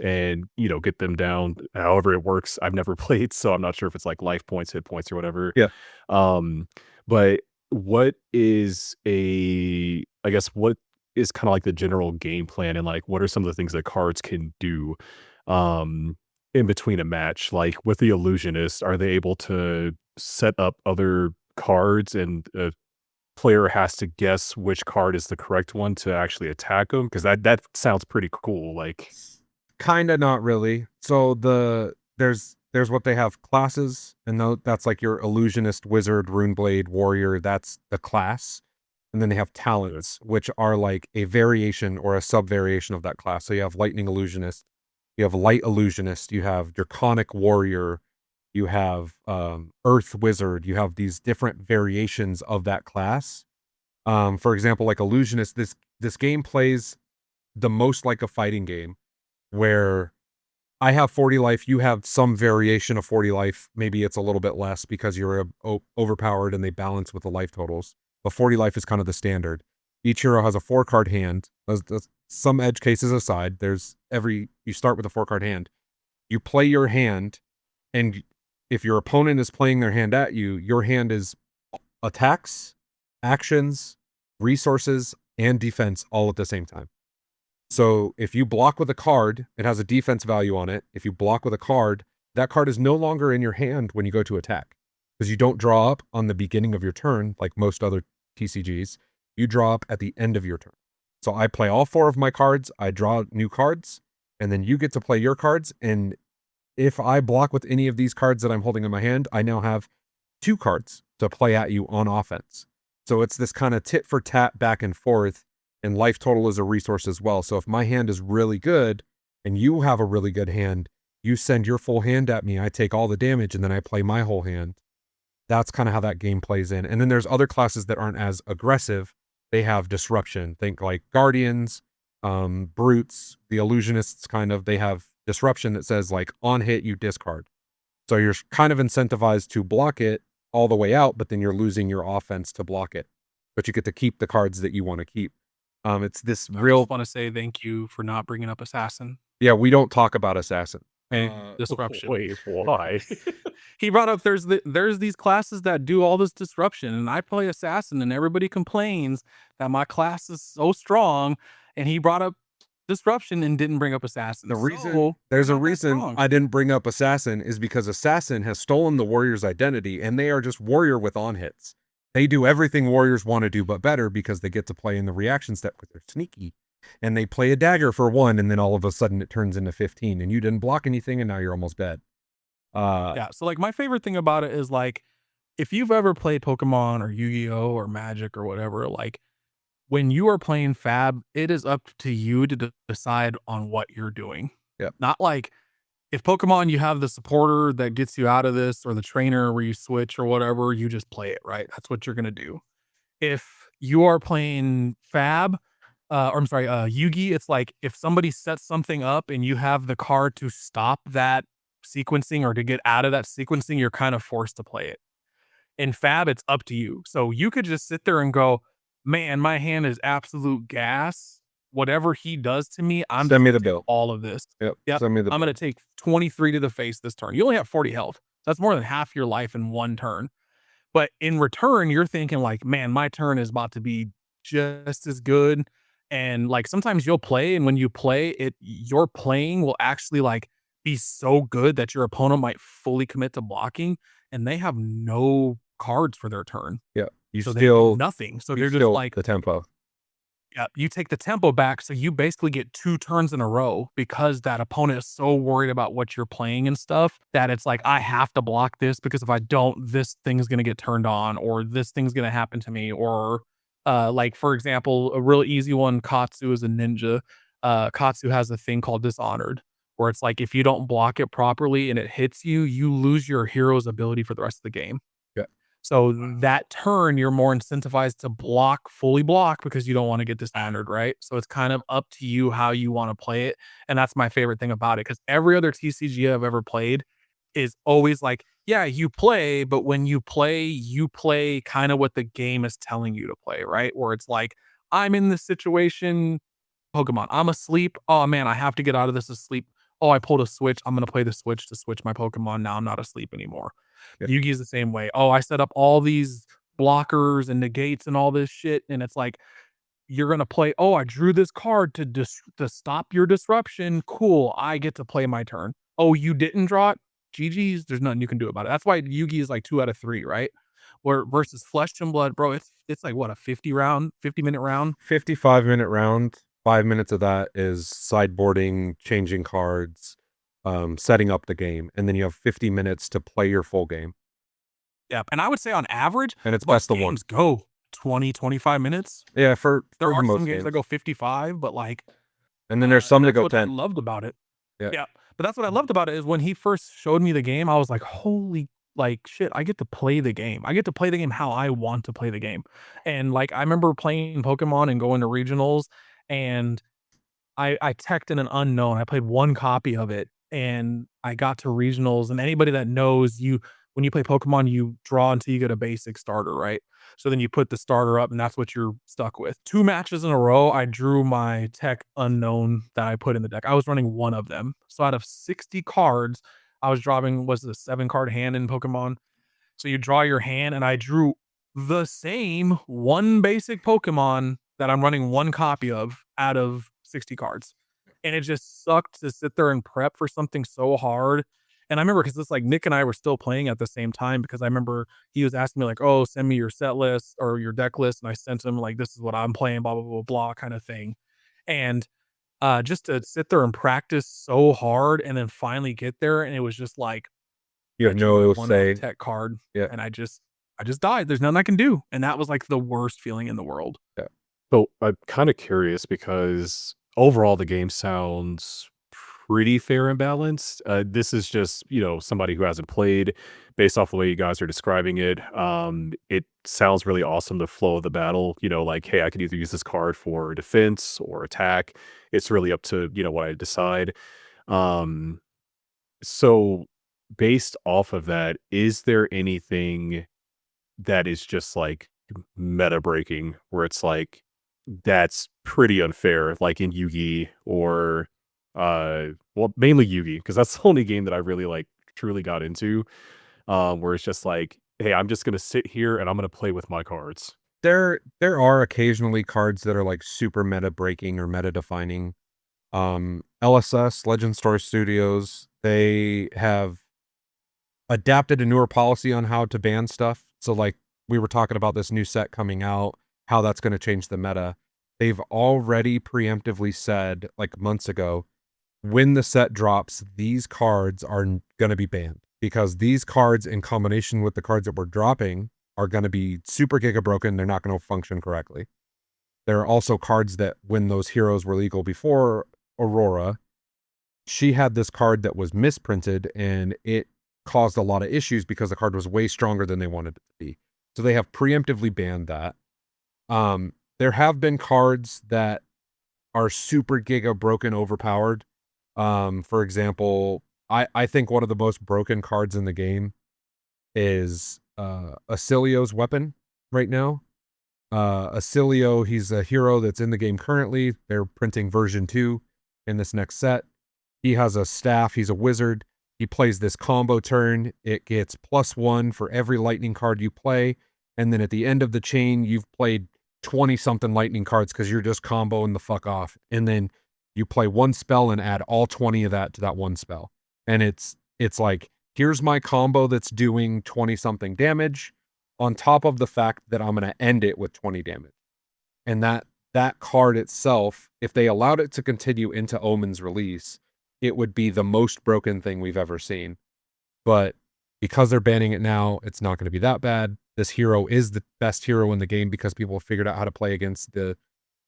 and get them down. However it works, I've never played, so I'm not sure if it's like life points, hit points, or whatever. Yeah. But what is I guess what is kind of like the general game plan, and like what are some of the things that cards can do, um, in between a match? Like with the illusionist, are they able to set up other cards and player has to guess which card is the correct one to actually attack them? Because that sounds pretty cool. Like, Kinda not really. So there's what they have classes, and that's like your illusionist, wizard, runeblade, warrior. That's the class, and then they have talents, which are like a variation or a sub variation of that class. So you have lightning illusionist, you have light illusionist, you have draconic warrior, you have earth wizard. You have these different variations of that class. For example, like illusionist, this game plays the most like a fighting game, where I have 40 life, you have some variation of 40 life. Maybe it's a little bit less because you're overpowered and they balance with the life totals. But 40 life is kind of the standard. Each hero has a 4-card hand. Some edge cases aside, you start with a 4-card hand. You play your hand, and if your opponent is playing their hand at you, your hand is attacks, actions, resources, and defense all at the same time. So if you block with a card, it has a defense value on it. If you block with a card, that card is no longer in your hand when you go to attack, because you don't draw up on the beginning of your turn like most other TCGs. You draw up at the end of your turn. So I play all 4 of my cards, I draw new cards, and then you get to play your cards. And if I block with any of these cards that I'm holding in my hand, I now have 2 cards to play at you on offense. So it's this kind of tit for tat back and forth, and life total is a resource as well. So if my hand is really good and you have a really good hand, you send your full hand at me, I take all the damage, and then I play my whole hand. That's kind of how that game plays in. And then there's other classes that aren't as aggressive. They have disruption. Think like guardians, brutes, the illusionists they have disruption that says like on hit, you discard. So you're kind of incentivized to block it all the way out, but then you're losing your offense to block it. But you get to keep the cards that you want to keep. It's this I real. just want to say thank you for not bringing up assassin Yeah, we don't talk about assassin. disruption. wait, why? He brought up there's these classes that do all this disruption, and I play assassin, and everybody complains that my class is so strong, and he brought up disruption and didn't bring up assassin. There's a reason I didn't bring up assassin is because assassin has stolen the warrior's identity, and they are just warrior with on hits. They do everything warriors want to do but better, because they get to play in the reaction step because they're sneaky. And they play a dagger for 1, and then all of a sudden it turns into 15, and you didn't block anything, and now you're almost dead. Yeah, so like my favorite thing about it is like, if you've ever played Pokemon or Yu-Gi-Oh or Magic or whatever, like when you are playing Fab, it is up to you to decide on what you're doing. Yep. Not like if Pokemon, you have the supporter that gets you out of this, or the trainer where you switch or whatever, you just play it, right? That's what you're going to do. If you are playing Fab, or I'm sorry, Yugi, it's like if somebody sets something up and you have the card to stop that sequencing or to get out of that sequencing, you're kind of forced to play it. In Fab, it's up to you. So you could just sit there and go, man, my hand is absolute gas. Whatever he does to me, I'm Send me just the gonna bill. take all of this. Yep. Yep. Send me the I'm going to take 23 to the face this turn. You only have 40 health. That's more than half your life in one turn. But in return, you're thinking like, man, my turn is about to be just as good. And like sometimes you'll play, and when you play it, your playing will actually like be so good that your opponent might fully commit to blocking, and they have no cards for their turn. Yeah. You So they do still nothing. So you they're just still like, the tempo. yeah, you take the tempo back, so you basically get 2 turns in a row because that opponent is so worried about what you're playing and stuff that it's like, I have to block this because if I don't, this thing's gonna get turned on, or this thing's gonna happen to me, or like for example, a real easy one, Katsu is a ninja. Katsu has a thing called Dishonored, where it's like if you don't block it properly and it hits you, you lose your hero's ability for the rest of the game. Yeah. So that turn, you're more incentivized to fully block because you don't want to get dishonored, right? So it's kind of up to you how you want to play it. And that's my favorite thing about it, because every other TCG I've ever played is always like, yeah, you play, but when you play kind of what the game is telling you to play, right? Where it's like, I'm in this situation, Pokemon, I'm asleep. Oh man, I have to get out of this asleep. Oh, I pulled a switch. I'm gonna play the switch to switch my Pokemon. Now I'm not asleep anymore. Yeah. Yugi's the same way. Oh, I set up all these blockers and negates and all this shit, and it's like you're gonna play. Oh, I drew this card to stop your disruption. Cool. I get to play my turn. Oh, you didn't draw it. GG's. There's nothing you can do about it. That's why Yugi is like 2 out of 3, right? Where versus Flesh and Blood, bro, it's like what, a 50-minute round? 55-minute round. 5 minutes of that is sideboarding, changing cards, setting up the game, and then you have 50 minutes to play your full game. Yep. And I would say on average, And it's most best of one. games go 20, 25 minutes. Yeah, for There are most some games that go 55, but like, and then there's some that that's go what I 10. loved about it. Yeah. Yeah. But that's what I loved about it is when he first showed me the game, I was like, holy, like shit, I get to play the game. I get to play the game how I want to play the game. And like, I remember playing Pokemon and going to regionals, and I teched in an unknown. I played one copy of it and I got to regionals. And anybody that knows, when you play Pokemon, you draw until you get a basic starter, right? So then you put the starter up and that's what you're stuck with. 2 matches in a row, I drew my tech unknown that I put in the deck. I was running one of them. So out of 60 cards, I was drawing, was it a 7-card hand in Pokemon? So you draw your hand, and I drew the same one basic Pokemon that I'm running one copy of out of 60 cards. And it just sucked to sit there and prep for something so hard. And I remember because it's like Nick and I were still playing at the same time, because I remember he was asking me like, oh, send me your set list or your deck list. And I sent him like, this is what I'm playing, blah, blah, blah, blah, kind of thing. And just to sit there and practice so hard and then finally get there. And it was just like, You have I drew no one say. tech card, Yeah. and I just died. There's nothing I can do, and that was like the worst feeling in the world. So I'm kind of curious because overall the game sounds pretty fair and balanced. This is just, somebody who hasn't played based off the way you guys are describing it. It sounds really awesome, the flow of the battle, like, hey, I could either use this card for defense or attack. It's really up to, what I decide. So based off of that, is there anything that is just like meta breaking where it's like that's pretty unfair, like in Yugi or well, mainly Yugi, because that's the only game that I really like truly got into, where it's just like, hey, I'm just gonna sit here and I'm gonna play with my cards. There are occasionally cards that are like super meta breaking or meta defining. LSS, Legend Store Studios, they have adapted a newer policy on how to ban stuff. So like we were talking about this new set coming out, how that's going to change the meta. They've already preemptively said, like months ago, when the set drops, these cards are going to be banned, because these cards in combination with the cards that we're dropping are going to be super giga broken. They're not going to function correctly. There are also cards that when those heroes were legal before, Aurora, she had this card that was misprinted and it caused a lot of issues because the card was way stronger than they wanted it to be. So they have preemptively banned that. There have been cards that are super giga broken, overpowered. For example, I think one of the most broken cards in the game is Acilio's weapon right now. Acilio, he's a hero that's in the game currently. They're printing version 2 in this next set. He has a staff. He's a wizard. He plays this combo turn. It gets +1 for every lightning card you play. And then at the end of the chain, you've played 20-something lightning cards because you're just comboing the fuck off. And then you play one spell and add all 20 of that to that one spell. And it's like, here's my combo that's doing 20-something damage on top of the fact that I'm going to end it with 20 damage. And that card itself, if they allowed it to continue into Omen's release, it would be the most broken thing we've ever seen. But because they're banning it now, it's not going to be that bad. This hero is the best hero in the game because people have figured out how to play against the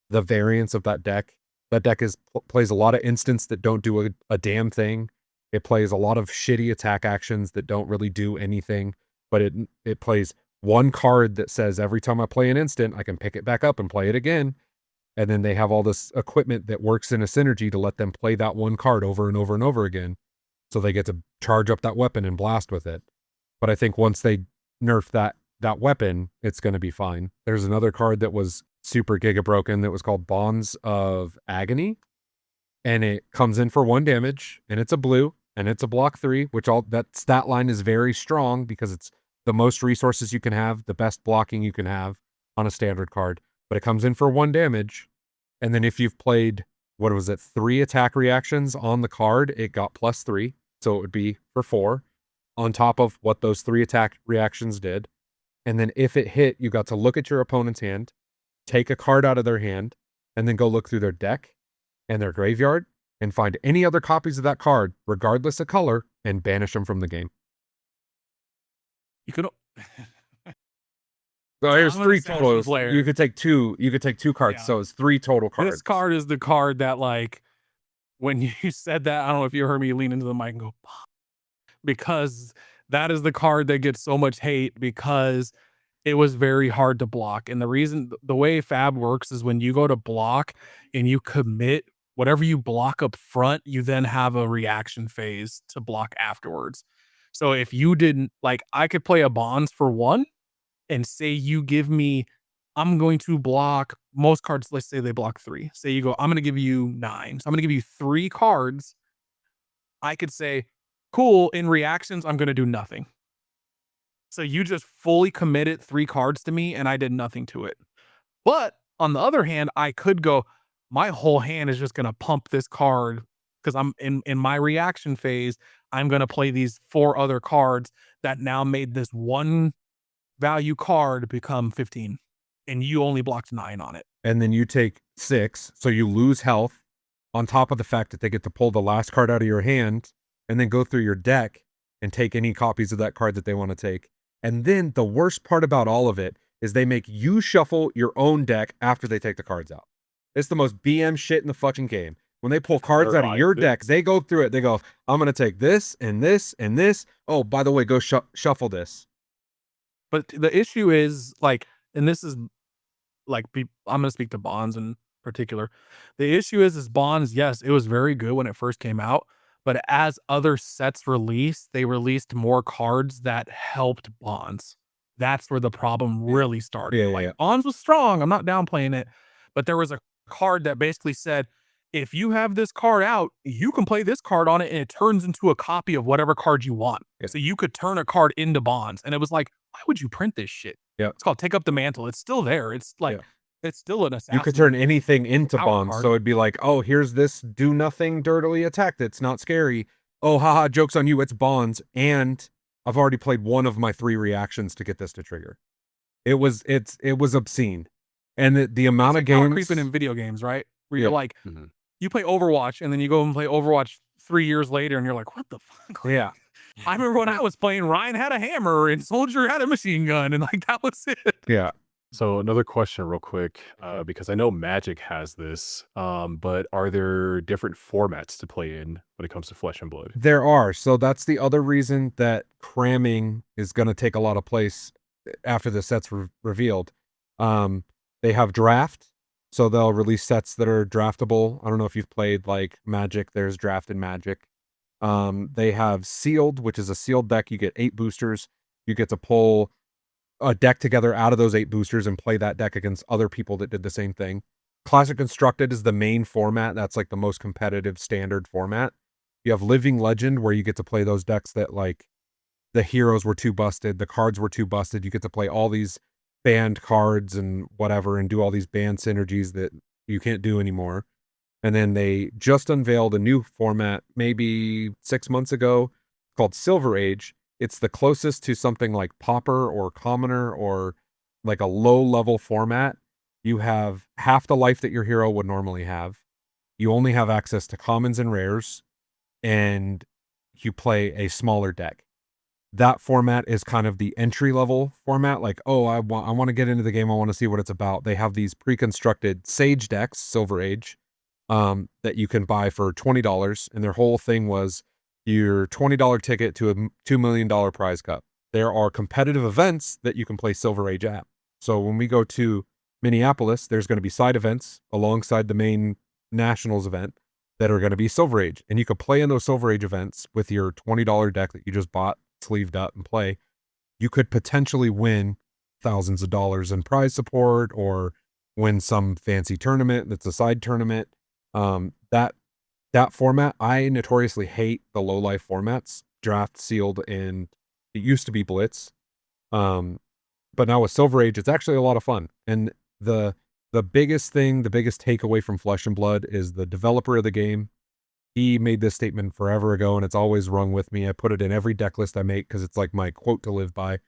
variants of that deck. That deck plays a lot of instants that don't do a damn thing. It plays a lot of shitty attack actions that don't really do anything, but it plays one card that says every time I play an instant, I can pick it back up and play it again. And then they have all this equipment that works in a synergy to let them play that one card over and over and over again. So they get to charge up that weapon and blast with it. But I think once they nerf that weapon, it's going to be fine. There's another card that was super giga broken that was called Bonds of Agony, and it comes in for 1 damage, and it's a blue, and it's a block 3, which that stat line is very strong because it's the most resources you can have, the best blocking you can have on a standard card. But it comes in for 1 damage, and then if you've played, what was it, 3 attack reactions on the card, it got +3, so it would be for 4, on top of what those 3 attack reactions did. And then if it hit, you got to look at your opponent's hand, take a card out of their hand, and then go look through their deck and their graveyard and find any other copies of that card, regardless of color, and banish them from the game. You could. So here's I'm an 3 assassin totals. player. You could take 2. You could take 2 cards, Yeah. so it's 3 total cards. This card is the card that, like, when you said that, I don't know if you heard me lean into the mic and go, because that is the card that gets so much hate because it was very hard to block. And the reason, the way Fab works is when you go to block and you commit whatever you block up front, you then have a reaction phase to block afterwards. So if you didn't, like, I could play a Bonds for 1 and say you give me, I'm going to block most cards. Let's say they block 3. Say you go, I'm going to give you 9. So I'm going to give you 3 cards. I could say, cool, in reactions, I'm going to do nothing. So you just fully committed 3 cards to me and I did nothing to it. But on the other hand, I could go, my whole hand is just going to pump this card because I'm in my reaction phase. I'm going to play these 4 other cards that now made this 1 value card become 15. And you only blocked 9 on it. And then you take 6, so you lose health on top of the fact that they get to pull the last card out of your hand and then go through your deck and take any copies of that card that they want to take. And then the worst part about all of it is they make you shuffle your own deck after they take the cards out. It's the most BM shit in the fucking game. When they pull cards out of your deck, they go through it. They go, I'm going to take this and this and this. Oh, by the way, go shuffle this. But the issue is, like, and this is like, I'm going to speak to Bonds in particular. The issue is Bonds, yes, it was very good when it first came out. But as other sets released, they released more cards that helped Bonds. That's where the problem really started. Yeah. Bonds was strong. I'm not downplaying it. But there was a card that basically said, if you have this card out, you can play this card on it and it turns into a copy of whatever card you want. Yeah. So you could turn a card into Bonds. And it was like, why would you print this shit? Yeah. It's called Take Up the Mantle. It's still there. It's like, it's still an assassin. You could turn anything into Bonds. card. So it'd be like, oh, here's this do nothing dirtily attack that's not scary. Oh, haha, joke's on you. It's Bonds. And I've already played 1 of my 3 reactions to get this to trigger. It was obscene. And the amount of games creeping in video games, right? Where you're like, you play Overwatch and then you go and play Overwatch 3 years later and you're like, what the fuck? Yeah. I remember when I was playing, Ryan had a hammer and Soldier had a machine gun and like that was it. Yeah. So another question real quick, because I know Magic has this, but are there different formats to play in when it comes to Flesh and Blood? There are. So that's the other reason that cramming is going to take a lot of place after the set's revealed. They have draft. So they'll release sets that are draftable. I don't know if you've played like Magic. There's draft in Magic. They have sealed, which is a sealed deck. You get 8 boosters. You get to pull a deck together out of those 8 boosters and play that deck against other people that did the same thing. Classic Constructed is the main format. That's like the most competitive standard format. You have Living Legend, where you get to play those decks that, like, the heroes were too busted, the cards were too busted. You get to play all these banned cards and whatever and do all these banned synergies that you can't do anymore. And then they just unveiled a new format maybe 6 months ago called Silver Age. It's the closest to something like Pauper or Commoner or like a low-level format. You have half the life that your hero would normally have. You only have access to commons and rares, and you play a smaller deck. That format is kind of the entry-level format. Like, oh, I want to get into the game. I want to see what it's about. They have these pre-constructed Sage decks, Silver Age, that you can buy for $20. And their whole thing was your $20 ticket to a $2 million prize cup. There are competitive events that you can play Silver Age at. So when we go to Minneapolis, there's going to be side events alongside the main Nationals event that are going to be Silver Age. And you can play in those Silver Age events with your $20 deck that you just bought, sleeved up, and play. you could potentially win thousands of dollars in prize support or win some fancy tournament that's a side tournament. That format, I notoriously hate the low life formats, draft, sealed, and it used to be blitz. But now with Silver Age, it's actually a lot of fun. And the biggest thing, the biggest takeaway from Flesh and Blood is the developer of the game. He made this statement forever ago, and it's always rung with me. I put it in every deck list I make because it's like my quote to live by.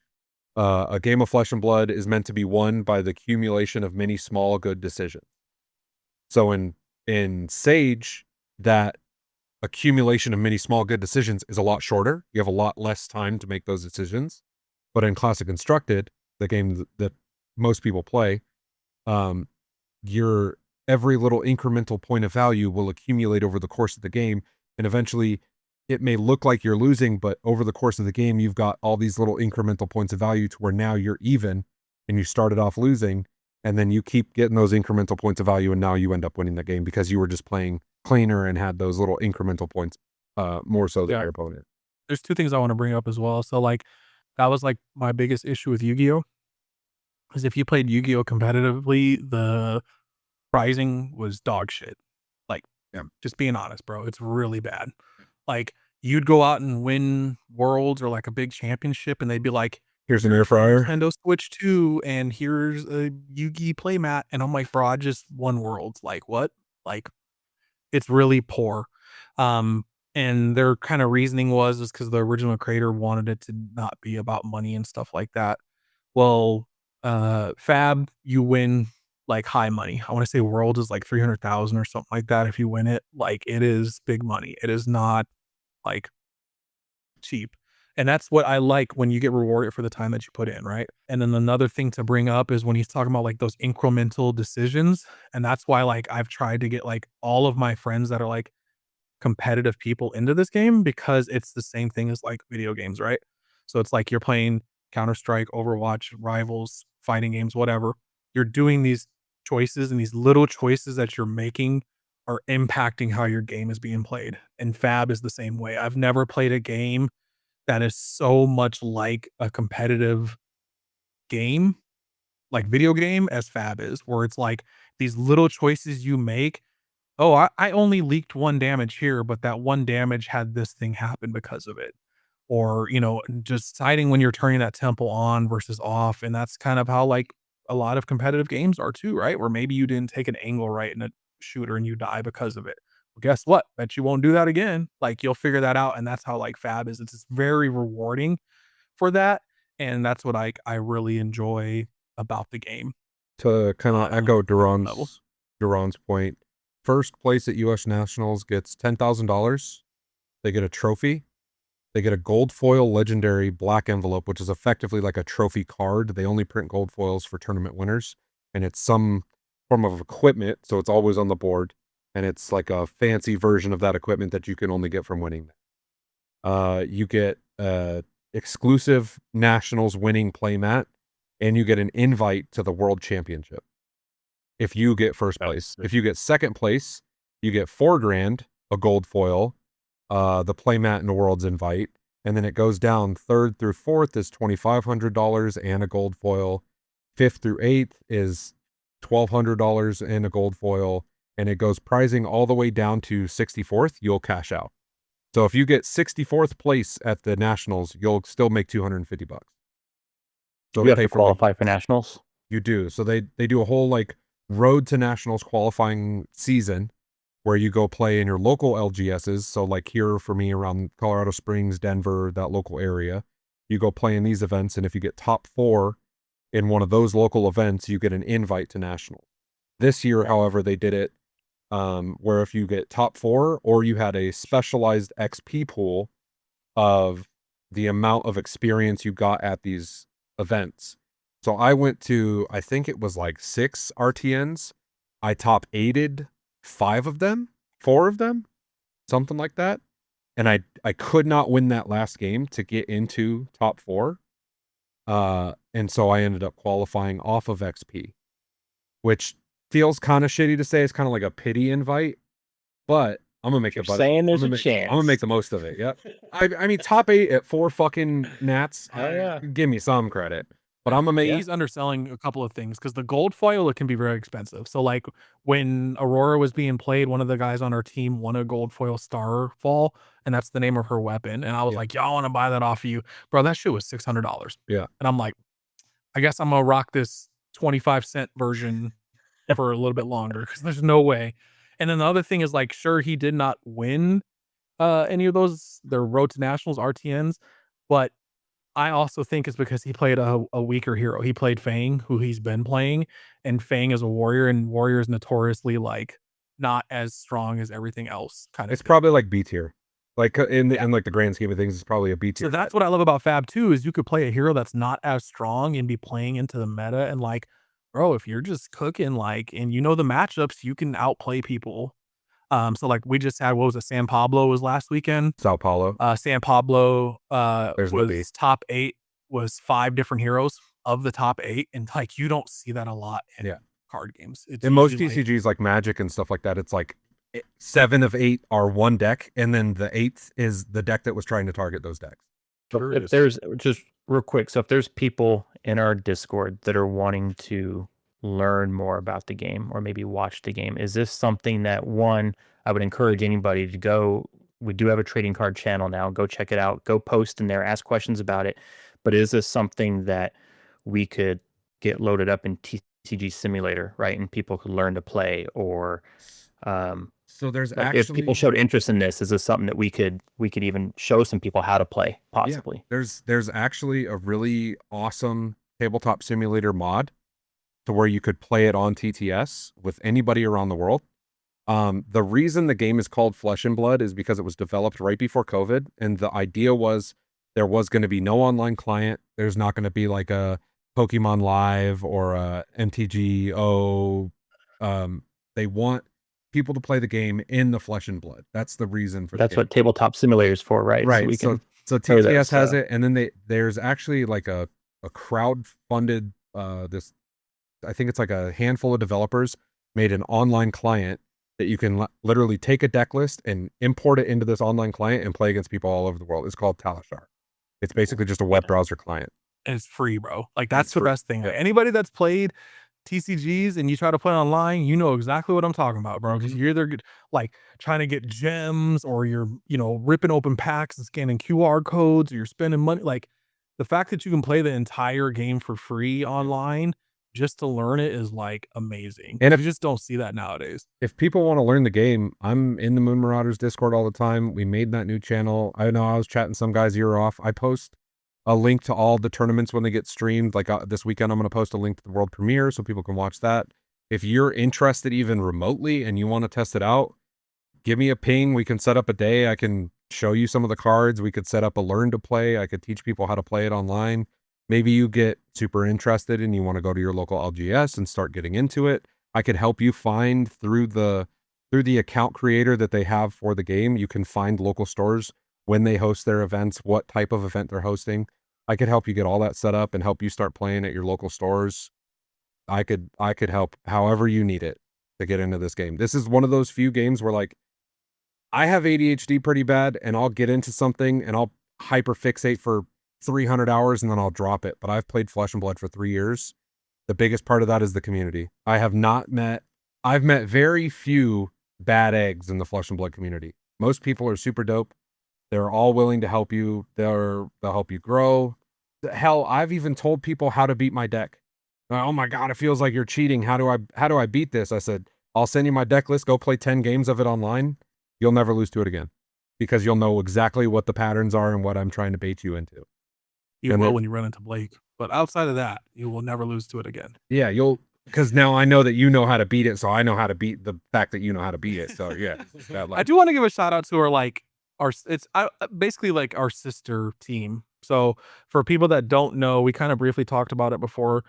A game of Flesh and Blood is meant to be won by the accumulation of many small good decisions. So in Sage, that accumulation of many small good decisions is a lot shorter. You have a lot less time to make those decisions. But in Classic Constructed, the game that most people play, your every little incremental point of value will accumulate over the course of the game, and eventually it may look like you're losing, but over the course of the game, you've got all these little incremental points of value to where now you're even, and you started off losing, and then you keep getting those incremental points of value, and now you end up winning the game because you were just playing cleaner and had those little incremental points more so than your opponent. There's two things I want to bring up as well. So like, that was like my biggest issue with Yu-Gi-Oh! Is if you played Yu-Gi-Oh! Competitively, the pricing was dog shit. Like, just being honest, bro, it's really bad. Like, you'd go out and win Worlds or like a big championship, and they'd be like, here's an air fryer, Nintendo Switch 2, and here's a Yu-Gi playmat. And I'm like, bro, I just won Worlds. Like, what? Like, it's really poor. And their kind of reasoning was because the original creator wanted it to not be about money and stuff like that. Well, Fab, you win like high money. I want to say World is like 300,000 or something like that. If you win it, like it is big money. It is not like cheap. And that's what I like when you get rewarded for the time that you put in, right? And then another thing to bring up is when he's talking about like those incremental decisions. And that's why like I've tried to get like all of my friends that are like competitive people into this game, because it's the same thing as like video games, right? So it's like you're playing Counter-Strike, Overwatch, Rivals, fighting games, whatever. You're doing these choices, and these little choices that you're making are impacting how your game is being played. And Fab is the same way. I've never played a game that is so much like a competitive game, like video game, as Fab is, where it's like these little choices you make. Oh, I only leaked 1 damage here, but that 1 damage had this thing happen because of it. Or, you know, just deciding when you're turning that temple on versus off. And that's kind of how like a lot of competitive games are too, right? Where maybe you didn't take an angle right in a shooter and you die because of it. Well, guess what? Bet you won't do that again. Like you'll figure that out. And that's how like Fab is. It's just very rewarding for that. And that's what I really enjoy about the game. To kind of echo level. Duran's point, first place at US Nationals gets $10,000. They get a trophy. They get a gold foil legendary black envelope, which is effectively like a trophy card. They only print gold foils for tournament winners, and it's some form of equipment, so it's always on the board, and it's like a fancy version of that equipment that you can only get from winning. You get exclusive Nationals winning playmat, and you get an invite to the World Championship if you get first place. If you get second place, you get $4,000, a gold foil, the playmat and the World's invite, and then it goes down. Third through fourth is $2,500 and a gold foil. Fifth through eighth is $1,200 and a gold foil, and it goes pricing all the way down to 64th. You'll cash out. So if you get 64th place at the Nationals, you'll still make $250. So you have to qualify for Nationals. You do. So they do a whole like road to Nationals qualifying season where you go play in your local LGSs. So like here for me around Colorado Springs, Denver, that local area, you go play in these events. And if you get top 4 in one of those local events, you get an invite to Nationals. This year, however, they did it where if you get top 4 or you had a specialized XP pool of the amount of experience you got at these events. So I went to, I think it was like 6 RTNs. I top 8'd 4 of them, something like that. And I could not win that last game to get into top 4. And so I ended up qualifying off of XP, which feels kind of shitty to say. It's kind of like a pity invite, but I'm gonna make You're the budget. saying I'm there's gonna a chance. I'm gonna make the most of it. Yep. I mean, top 8 at 4 fucking nats. Hell yeah. Give me some credit. But I'm gonna make. He's underselling a couple of things because the gold foil, it can be very expensive. So like when Aurora was being played, one of the guys on our team won a gold foil starfall, and that's the name of her weapon. And I was Yeah. like, y'all want to buy that off of you, bro? That shit was $600. Yeah. And I'm like, I guess I'm gonna rock this 25-cent version for a little bit longer because there's no way. And then the other thing is like, sure, he did not win any of those, their Road to Nationals RTNs, but I also think it's because he played a weaker hero. He played Fang, who he's been playing, and Fang is a warrior, and warrior is notoriously like not as strong as everything else. Kind of. It's probably like B tier. Like in like the grand scheme of things, it's probably a B tier. So that's what I love about Fab 2 is you could play a hero that's not as strong and be playing into the meta. And like, bro, if you're just cooking like, and you know the matchups, you can outplay people. So like we just had, what was it? San Pablo was last weekend. Sao Paulo. San Pablo There's no B. was top 8, was 5 different heroes of the top 8, and like you don't see that a lot in card games. It's In most usually, TCGs like Magic and stuff like that, it's like 7 of 8 are one deck, and then the 8th is the deck that was trying to target those decks. So if there's just real quick, so if there's people in our Discord that are wanting to learn more about the game or maybe watch the game, is this something that, one, I would encourage anybody to go? We do have a trading card channel now. Go check it out. Go post in there, ask questions about it. But is this something that we could get loaded up in TCG Simulator, right? And people could learn to play, or so there's like actually, if people showed interest in this, is this something that we could even show some people how to play, possibly? Yeah, there's actually a really awesome tabletop simulator mod to where you could play it on TTS with anybody around the world. The reason the game is called Flesh and Blood is because it was developed right before COVID, and the idea was there was going to be no online client. There's not going to be like a Pokemon Live or a MTGO. They want people to play the game in the Flesh and Blood. That's the reason for That's the game. what tabletop simulator is for, right? Right. So we can So play TTS this, has it, and then there's actually like a crowd funded this, I think it's like a handful of developers made an online client that you can literally take a deck list and import it into this online client and play against people all over the world. It's called Talishar. It's basically just a web browser client. and it's free, bro. Like that's It's the free. best thing. Yeah. Anybody that's played TCGs and you try to play online, you know exactly what I'm talking about, bro. Because you're either like trying to get gems, or you're, you know, ripping open packs and scanning QR codes, or you're spending money. Like the fact that you can play the entire game for free online just to learn it is like amazing. And And you just don't see that nowadays. If people want to learn the game, I'm in the Moon Marauders Discord all the time. We made that new channel. I know I was chatting some guys' ear off. I post a link to all the tournaments when they get streamed. Like this weekend, I'm going to post a link to the world premiere so people can watch that. If you're interested even remotely and you want to test it out, give me a ping. We can set up a day. I can show you some of the cards. We could set up a learn to play. I could teach people how to play it online. Maybe you get super interested and you want to go to your local LGS and start getting into it. I could help you find through the account creator that they have for the game. You can find local stores when they host their events, what type of event they're hosting. I could help you get all that set up and help you start playing at your local stores. I could help however you need it to get into this game. This is one of those few games where like I have ADHD pretty bad, and I'll get into something and I'll hyper fixate for 300 hours and then I'll drop it. But I've played Flesh and Blood for 3 years. The biggest part of that is the community. I've met very few bad eggs in the Flesh and Blood community. Most people are super dope. They're all willing to help you. They'll help you grow. Hell, I've even told people how to beat my deck. Oh my God, it feels like you're cheating. How do I beat this? I said, I'll send you my deck list. Go play 10 games of it online. You'll never lose to it again because you'll know exactly what the patterns are and what I'm trying to bait you into. You will when you run into Blake. But outside of that, you will never lose to it again. Yeah, because now I know that you know how to beat it, so I know how to beat the fact that you know how to beat it. So yeah, I do want to give a shout out to basically like our sister team. So for people that don't know, we kind of briefly talked about it before.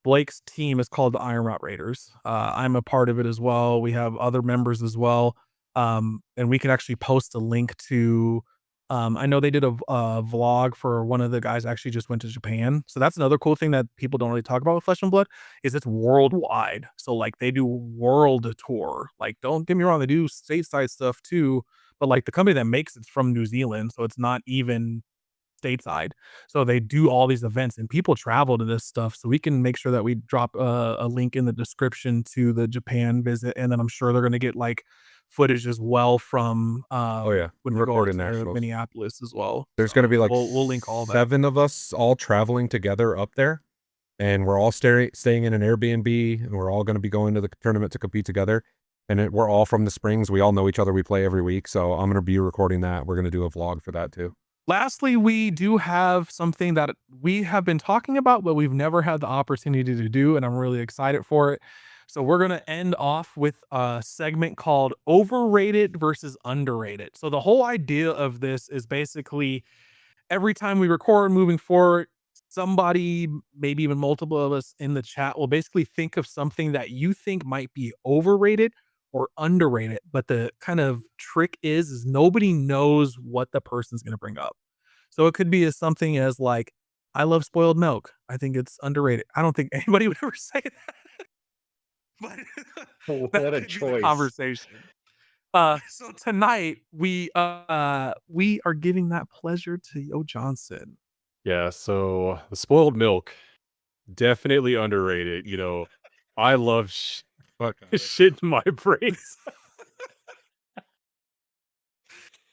Blake's team is called the Iron Route Raiders. I'm a part of it as well. We have other members as well. And we can actually post a link to I know they did a vlog for one of the guys actually just went to Japan. So that's another cool thing that people don't really talk about with Flesh and Blood is it's worldwide. So like they do world tour. Like don't get me wrong, they do stateside stuff too, but like the company that makes it's from New Zealand, so it's not even stateside. So they do all these events and people travel to this stuff. So we can make sure that we drop a link in the description to the Japan visit. And then I'm sure they're going to get like footage as well from Oh yeah, when we go recording to nationals. Minneapolis as well. There's going to be like we'll link all that. 7 of us all traveling together up there, and we're all staying in an Airbnb, and we're all going to be going to the tournament to compete together. And we're all from the Springs. We all know each other. We play every week, so I'm going to be recording that. We're going to do a vlog for that too. Lastly, we do have something that we have been talking about, but we've never had the opportunity to do, and I'm really excited for it. So we're going to end off with a segment called Overrated versus Underrated. So the whole idea of this is basically every time we record moving forward, somebody, maybe even multiple of us in the chat will basically think of something that you think might be overrated or underrated. But the kind of trick is nobody knows what the person's going to bring up. So it could be as something as like, I love spoiled milk. I think it's underrated. I don't think anybody would ever say that. But What a could be the choice. conversation. So tonight we are giving that pleasure to YoJohnsen. Yeah, so the spoiled milk, definitely underrated. You know, I love shit in my brains.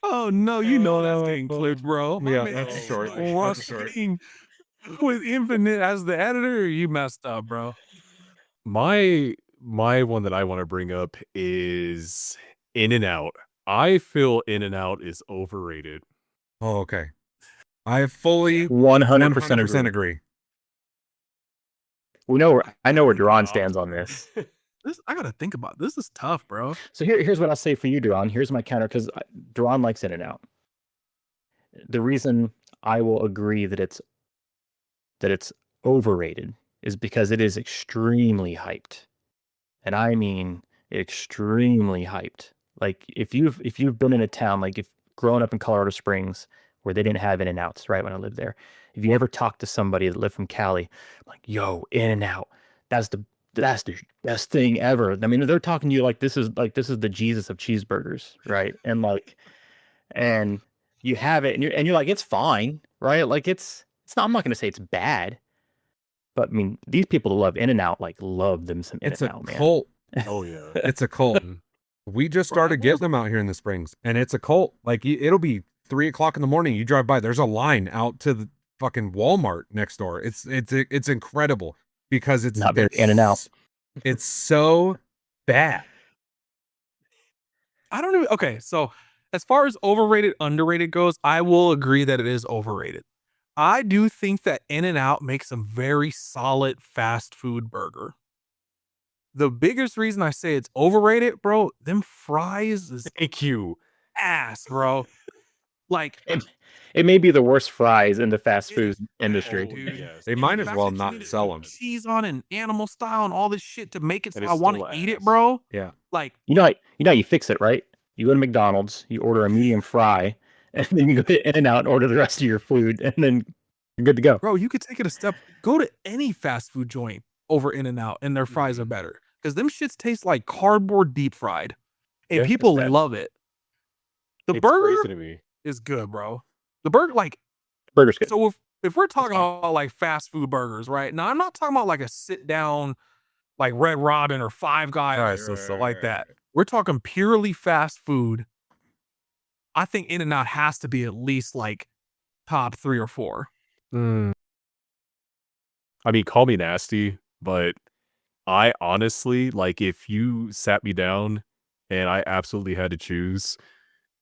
Oh no, you know that's getting clipped, bro. Yeah, Man, that's short. Russ That's short. King with Infinite as the editor, you messed up, bro. My one that I want to bring up is In-N-Out. I feel In-N-Out is overrated. Oh, okay. I fully 100% agree. I know where Duran stands on this. This I gotta think about. This is tough, bro. So here's what I'll say for you, Duran. Here's my counter because Duran likes In-N-Out. The reason I will agree that it's overrated is because it is extremely hyped, and I mean extremely hyped. Like if you've been in a town, like if growing up in Colorado Springs where they didn't have In-N-Outs, right when I lived there, if you ever talked to somebody that lived from Cali, like yo, In-N-Out, that's the best thing ever. I mean, they're talking to you like this is the Jesus of cheeseburgers, right? And you have it, and you're like, it's fine, right? Like it's not. I'm not going to say it's bad, but I mean, these people who love In-N-Out like love them some It's In-N-Out, a man. cult. Oh yeah. It's a cult. We just started getting them out here in the Springs, and it's a cult. Like it'll be 3 o'clock in the morning. You drive by, there's a line out to the fucking Walmart next door. It's incredible because it's Not very In-N-Out. It's so bad. I don't even okay, so as far as overrated, underrated goes, I will agree that it is overrated. I do think that In-N-Out makes a very solid fast food burger. The biggest reason I say it's overrated, bro, them fries is Thank you. ass, bro. Like It may be the worst fries in the fast food is industry. bad, dude. Yes. They And might the as fact well that you not need to sell put them. cheese on and animal style and all this shit to make it so And I it's want to still eat it, ass. bro. Yeah. Like You know how you fix it, right? You go to McDonald's, you order a medium fry, and then you go to In-N-Out and order the rest of your food, and then you're good to go. bro, you could take it a step. Go to any fast food joint over In-N-Out, and their fries are better because them shits taste like cardboard deep fried, and Yeah, people it's bad. love it. The It's burger crazy to me. is good, bro. The burger, like, Burger's good. so if we're talking about like fast food burgers, right? Now, I'm not talking about like a sit down, like Red Robin or Five Guys or stuff like that. We're talking purely fast food. I think In-N-Out has to be at least like top 3 or 4. I mean, call me nasty, but I honestly, like, if you sat me down and I absolutely had to choose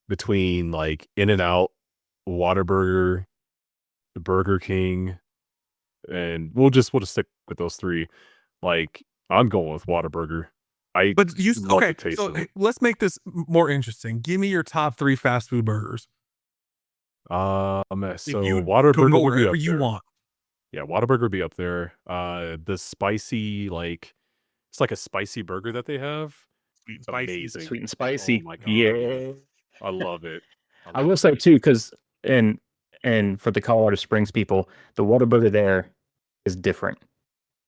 between like In-N-Out, Whataburger, Burger King, and we'll just stick with those 3. Like, I'm going with Whataburger. But you love the okay? taste So of it. let's make this more interesting. Give me your top 3 fast food burgers. So you Whataburger go would be wherever up you there. want. Yeah, Whataburger would be up there. The spicy, like, it's like a spicy burger that they have. Sweet and spicy. Amazing. Sweet and spicy. Oh my God. Yeah. I love it. I will say too, because and for the Colorado Springs people, the Whataburger there is different.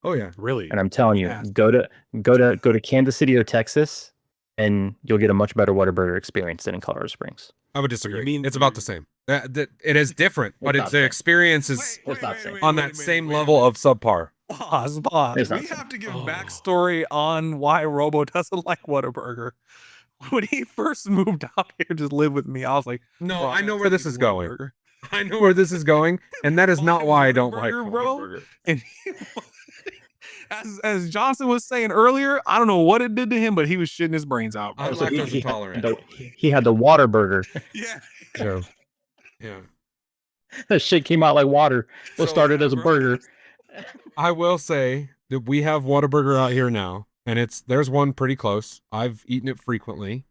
Oh yeah. Really? And I'm telling you, Yes. go to Kansas City or Texas, and you'll get a much better Whataburger experience than in Colorado Springs. I would disagree. You mean It's about the same. It is different, but It's not it's the the same. experience is It's not the same. on that same level of subpar. Pause. It's not We the same. have to give Oh. backstory on why Robo doesn't like Whataburger. When he first moved out here to live with me, I was like, No, "Bro, I know gotta where take this you is to going. Whataburger." I know where this is going, and that is not why I don't like Whataburger, bro. Whataburger. And as Johnson was saying earlier, I don't know what it did to him, but he was shitting his brains out. I'm So lactose intolerant. he had the Whataburger. Yeah. So, yeah. That shit came out like water. It So, started as a bro. burger. I will say that we have Whataburger out here now, and there's one pretty close. I've eaten it frequently.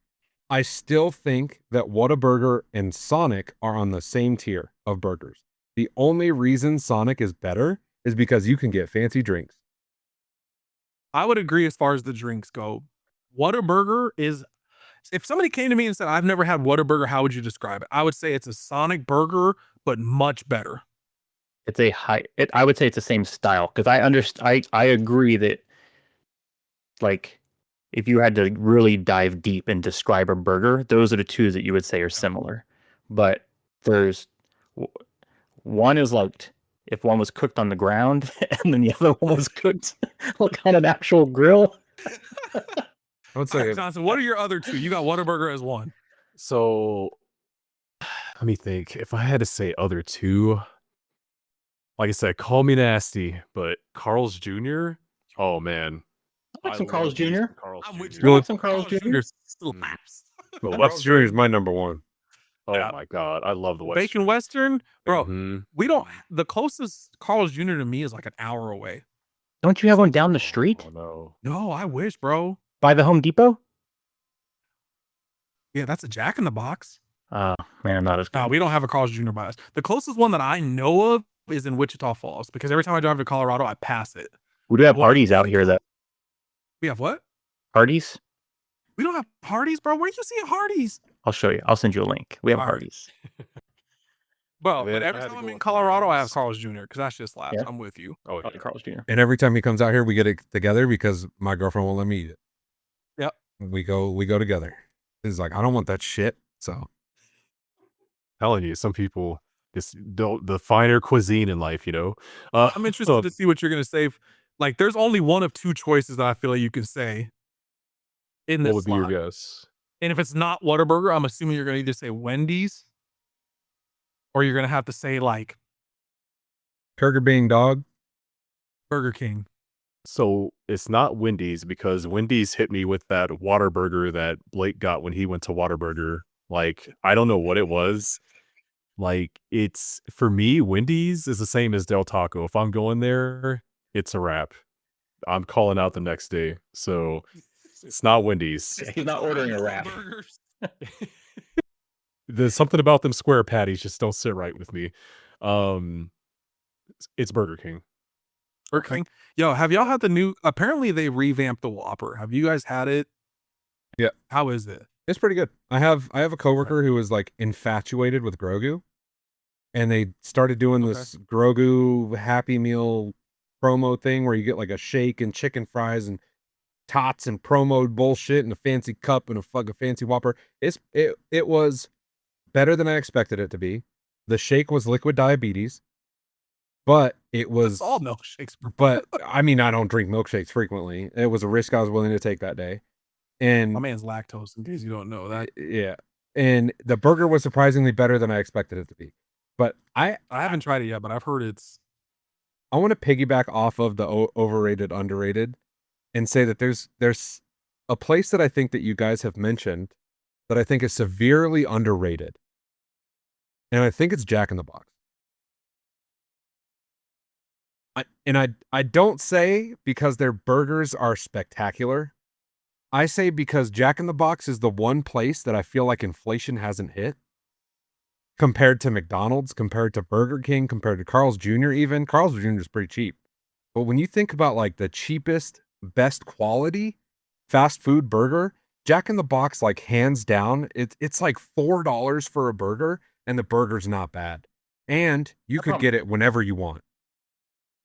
I still think that Whataburger and Sonic are on the same tier of burgers. The only reason Sonic is better is because you can get fancy drinks. I would agree as far as the drinks go. Whataburger is, if somebody came to me and said, I've never had Whataburger, how would you describe it? I would say it's a Sonic burger, but much better. It's a I would say it's the same style because I agree that, like, if you had to really dive deep and describe a burger, those are the two that you would say are similar. But there's one is like if one was cooked on the ground and then the other one was cooked like on an actual grill. I would All say right, Johnson, what are your other two? You got Whataburger as one. So let me think. If I had to say other two, like I said, call me nasty, but Carl's Jr. Oh man, I like some love Carl's me some Jr. Carl's I'm with Jr. you. I like some Carl's Jr. Slaps. the West Jr. is my number one. Oh Yeah. my god, I love the West Bacon Jr. Western, bro. Mhm. We don't. The closest Carl's Jr. to me is like an hour away. Don't you have one down the street Oh no. No, I wish, bro. by the Home Depot? Yeah, that's a Jack in the Box. Man, I'm not as good. No, we don't have a Carl's Jr. by us. The closest one that I know of is in Wichita Falls because every time I drive to Colorado, I pass it. We do have What? parties out here. That We have what? parties. We don't have parties, bro. Where you see Hardee's? I'll show you. I'll send you a link. We have All right. parties. Bro, Man, but I every had to time I'm go in with Colorado, I have Ryan's. Carl's Jr. because that's just slaps. Yeah. I'm with you. Oh I like yeah. Carl's Jr. And every time he comes out here, we get it together because my girlfriend won't let me eat it. Yep. We go together. It's like, I don't want that shit. So Telling you, some people just don't the finer cuisine in life, you know. I'm interested to see what you're gonna say. Like, there's only one of two choices that I feel like you can say in this What would be your slot. guess? And if it's not Whataburger, I'm assuming you're gonna either say Wendy's or you're gonna have to say like Burger being dog. Burger King. So it's not Wendy's because Wendy's hit me with that Whataburger that Blake got when he went to Whataburger. Like, I don't know what it was. Like, it's for me, Wendy's is the same as Del Taco. If I'm going there, it's a wrap. I'm calling out the next day. So it's not Wendy's. He's not ordering a wrap. Burgers. There's something about them square patties just don't sit right with me. It's Burger King. Burger King. Yo, have y'all had the new? Apparently, they revamped the Whopper. Have you guys had it? Yeah. How is it? It's pretty good. I have a coworker who was like infatuated with Grogu, and they started doing this Grogu Happy Meal promo thing where you get like a shake and chicken fries and tots and promo bullshit and a fancy cup and a fucking fancy Whopper. It was better than I expected it to be. The shake was liquid diabetes, but it was It's all milkshakes, bro. But I mean, I don't drink milkshakes frequently. It was a risk I was willing to take that day. And My man's lactose, in case you don't know that. yeah. And the burger was surprisingly better than I expected it to be. But I haven't tried it yet, but I've heard it's. I want to piggyback off of the overrated, underrated and say that there's a place that I think that you guys have mentioned that I think is severely underrated. And I think it's Jack in the Box. I don't say because their burgers are spectacular. I say because Jack in the Box is the one place that I feel like inflation hasn't hit. Compared to McDonald's, compared to Burger King, compared to Carl's Jr. even. Carl's Jr. is pretty cheap. But when you think about like the cheapest, best quality fast food burger, Jack in the Box, like hands down, it's like $4 for a burger. and the burger's not bad. And you could get it whenever you want.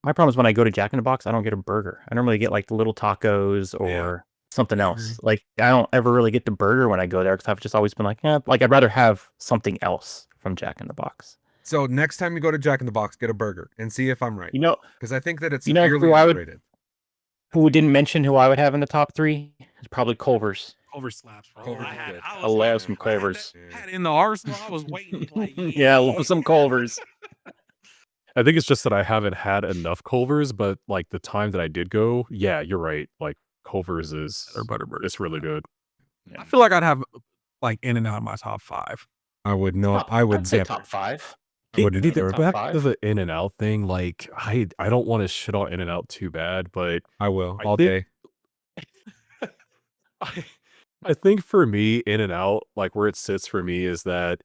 My problem is when I go to Jack in the Box, I don't get a burger. I normally get like little tacos or something else. Like I don't ever really get the burger when I go there because I've just always been like, like I'd rather have something else from Jack in the Box. So next time you go to Jack in the Box, get a burger and see if I'm right. You know, because I think that it's severely overrated. Who didn't mention who I would have in the top 3? It's probably Culver's. Culver's slaps, bro. Culver's is good. I love some Culver's. I had it in the arsenal. I was waiting. Like, Yeah, I love some Culver's. I think it's just that I haven't had enough Culver's, but like the time that I did go, yeah, you're right. Like Culver's is Butterbird. it's really good. I feel like I'd have like In-N-Out in my top 5. I would know. I would say dip. top 5. Back to the In-N-Out thing, like I don't want to shit on In-N-Out too bad, but I will all day. I think for me, In-N-Out, like where it sits for me is that,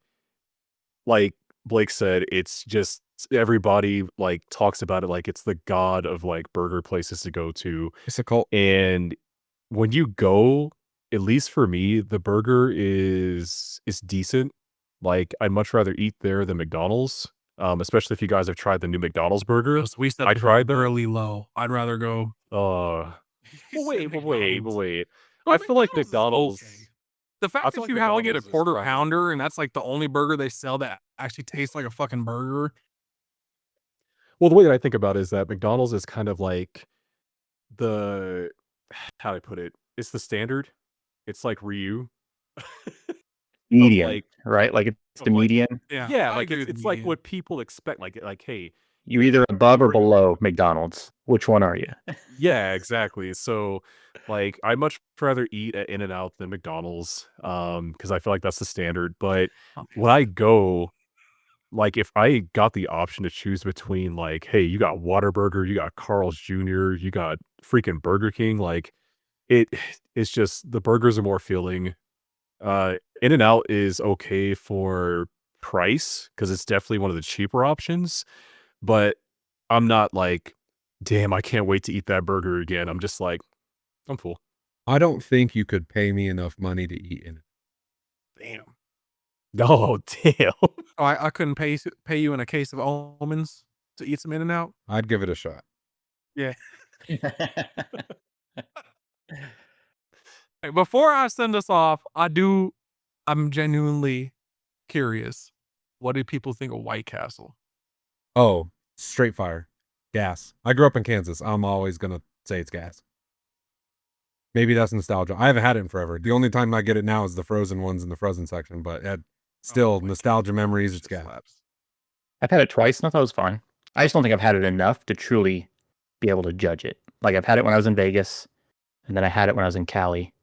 like Blake said, it's just everybody like talks about it like it's the god of like burger places to go to. It's a cult. And when you go, at least for me, the burger is decent. Like I'd much rather eat there than McDonald's. Especially if you guys have tried the new McDonald's burger. We said I tried them. really low. I'd rather go. Wait. I feel like McDonald's. Okay. The fact that you only get a quarter pounder and that's like the only burger they sell that actually tastes like a fucking burger. Well, the way that I think about it is that McDonald's is kind of like the, how do I put it? It's the standard. It's like Ryu. Median, like, right? Like it's the median. Yeah, like it's like what people expect. Like, hey, you're either above or below McDonald's. Which one are you? Yeah, exactly. So, like, I'd much rather eat at In-N-Out than McDonald's, because I feel like that's the standard. But when I go, like, if I got the option to choose between, like, hey, you got Whataburger, you got Carl's Jr., you got freaking Burger King, like, it's just the burgers are more filling. In-N-Out is okay for price because it's definitely one of the cheaper options, but I'm not like, damn, I can't wait to eat that burger again. I'm just like, I'm full. I don't think you could pay me enough money to eat in it. Damn. Oh, damn. I couldn't pay you in a case of almonds to eat some In-N-Out. I'd give it a shot. Yeah. Before I send us off, I'm genuinely curious. What do people think of White Castle? Oh, straight fire. Gas. I grew up in Kansas. I'm always going to say it's gas. Maybe that's nostalgia. I haven't had it in forever. The only time I get it now is the frozen ones in the frozen section, but still, nostalgia memories, it's gas. I've had it twice and I thought it was fine. I just don't think I've had it enough to truly be able to judge it. Like I've had it when I was in Vegas, and then I had it when I was in Cali,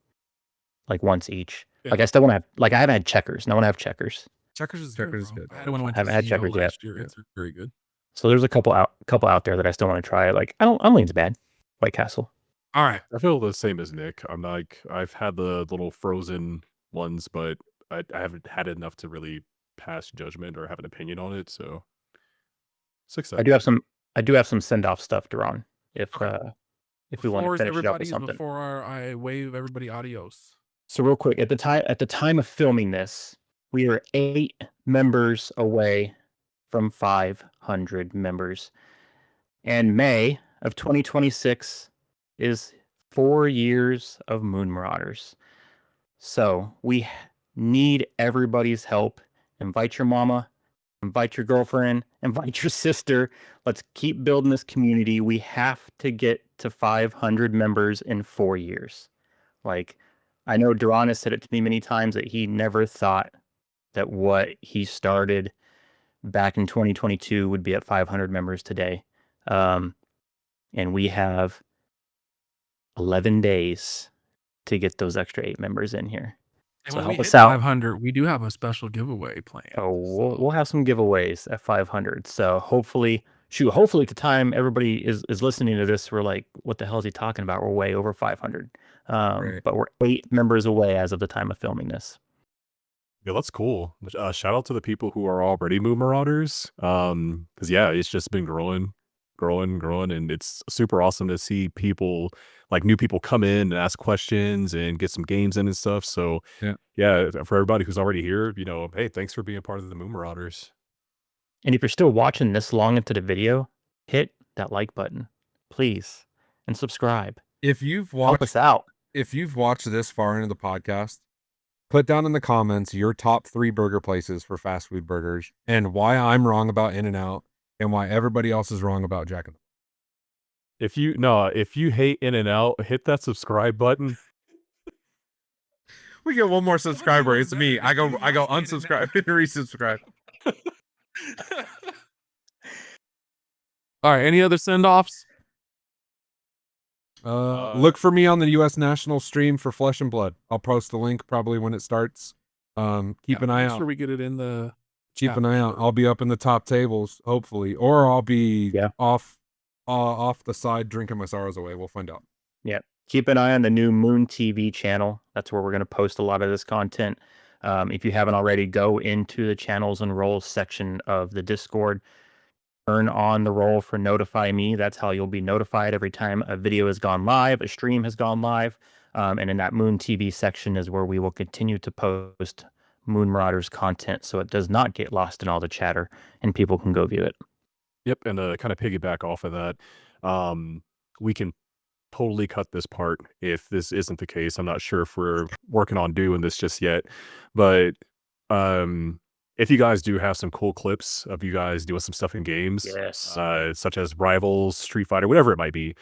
like once each. Yeah. Like I still want to have, like I haven't had Checkers. I want to have Checkers. Checkers is good. I haven't had Checkers yet. It's very good. So there's a couple out there that I still want to try. Like I don't think it's bad. White Castle. All right. I feel the same as Nick. I'm like, I've had the little frozen ones, but I haven't had it enough to really pass judgment or have an opinion on it. So success. I do have some send off stuff, Duran. If we want to finish it up with something. Before I wave everybody adios. So real quick, at the time of filming this, we are 8 members away from 500 members. And May of 2026 is 4 years of Moon Marauders. So we need everybody's help. Invite your mama, invite your girlfriend, invite your sister. Let's keep building this community. We have to get to 500 members in 4 years. Like, I know Duran has said it to me many times that he never thought that what he started back in 2022 would be at 500 members today. And we have 11 days to get those extra 8 members in here. And so when help we us hit out. 500, we do have a special giveaway plan. Oh, we'll have some giveaways at 500. So hopefully at the time everybody is listening to this, we're like, what the hell is he talking about? We're way over 500. Right. But we're 8 members away as of the time of filming this. Yeah, that's cool. Shout out to the people who are already Moon Marauders. Because yeah, it's just been growing. growing, and it's super awesome to see people, like new people come in and ask questions and get some games in and stuff. So yeah, for everybody who's already here, hey, thanks for being a part of the Moon Marauders. And if you're still watching this long into the video, hit that like button, please, and subscribe. If you've Help us out. watched this far into the podcast, put down in the comments your top 3 burger places for fast food burgers and why I'm wrong about In-N-Out and why everybody else is wrong about Jack in the Box. If you hate In-N-Out, hit that subscribe button. We get one more subscriber. It's me. I go unsubscribe and resubscribe. All right. Any other send-offs? Look for me on the U.S. National stream for Flesh and Blood. I'll post the link probably when it starts. Keep an eye Make out. sure we get it in the. Keep an eye out. I'll be up in the top tables, hopefully, or I'll be off the side drinking my sorrows away. We'll find out. Yeah. Keep an eye on the new Moon TV channel. That's where we're going to post a lot of this content. If you haven't already, go into the channels and roles section of the Discord. Turn on the role for Notify Me. That's how you'll be notified every time a video has gone live, a stream has gone live. And in that Moon TV section is where we will continue to post Moon Marauders content so it does not get lost in all the chatter and people can go view it. Yep, and to kind of piggyback off of that, we can totally cut this part if this isn't the case. I'm not sure if we're working on doing this just yet, but if you guys do have some cool clips of you guys doing some stuff in games, such as Rivals, Street Fighter, whatever it might be,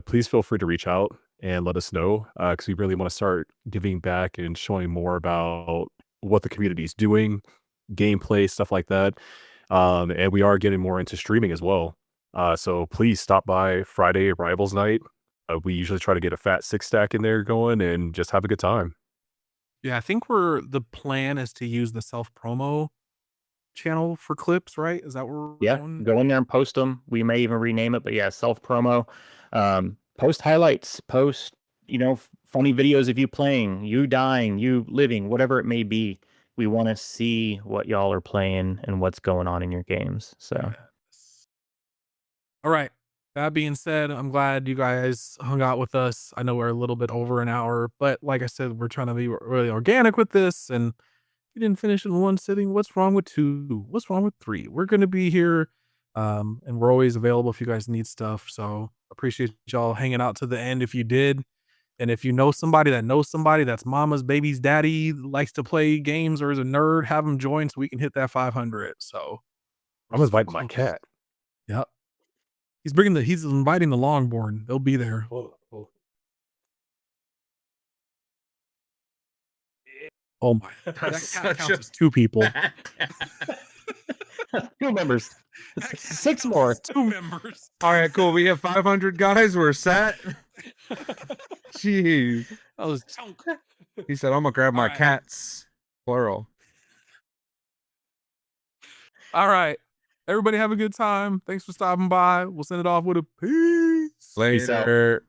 please feel free to reach out and let us know, because we really want to start giving back and showing more about what the community is doing, gameplay, stuff like that. And we are getting more into streaming as well. So please stop by Friday Rivals night. We usually try to get a fat 6-stack in there going and just have a good time. Yeah, I think the plan is to use the self-promo channel for clips, right? Is that where we're going? Go in there and post them. We may even rename it, but yeah, self-promo. Post highlights, post, funny videos of you playing, you dying, you living, whatever it may be. We want to see what y'all are playing and what's going on in your games. So, yes. All right. That being said, I'm glad you guys hung out with us. I know we're a little bit over an hour, but like I said, we're trying to be really organic with this, and we didn't finish in one sitting. What's wrong with 2? What's wrong with 3? We're going to be here, and we're always available if you guys need stuff. So appreciate y'all hanging out to the end if you did. And if you know somebody that knows somebody that's mama's baby's daddy, likes to play games or is a nerd, have them join so we can hit that 500. So I'm inviting my cat. Yep. He's inviting the Longborn. They'll be there. Oh my! That cat counts as 2 people. 2 members. 6 more. 2 members. All right, cool. We have 500 guys. We're set. Jeez. That was chunk. He said, "I'm gonna grab my cats." Plural. All right. Everybody have a good time. Thanks for stopping by. We'll send it off with a peace. Later.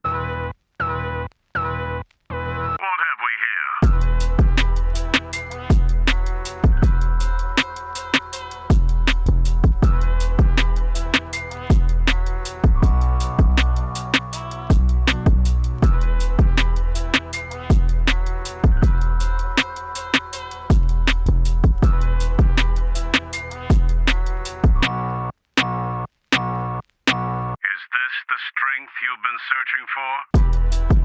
Is this the strength you've been searching for?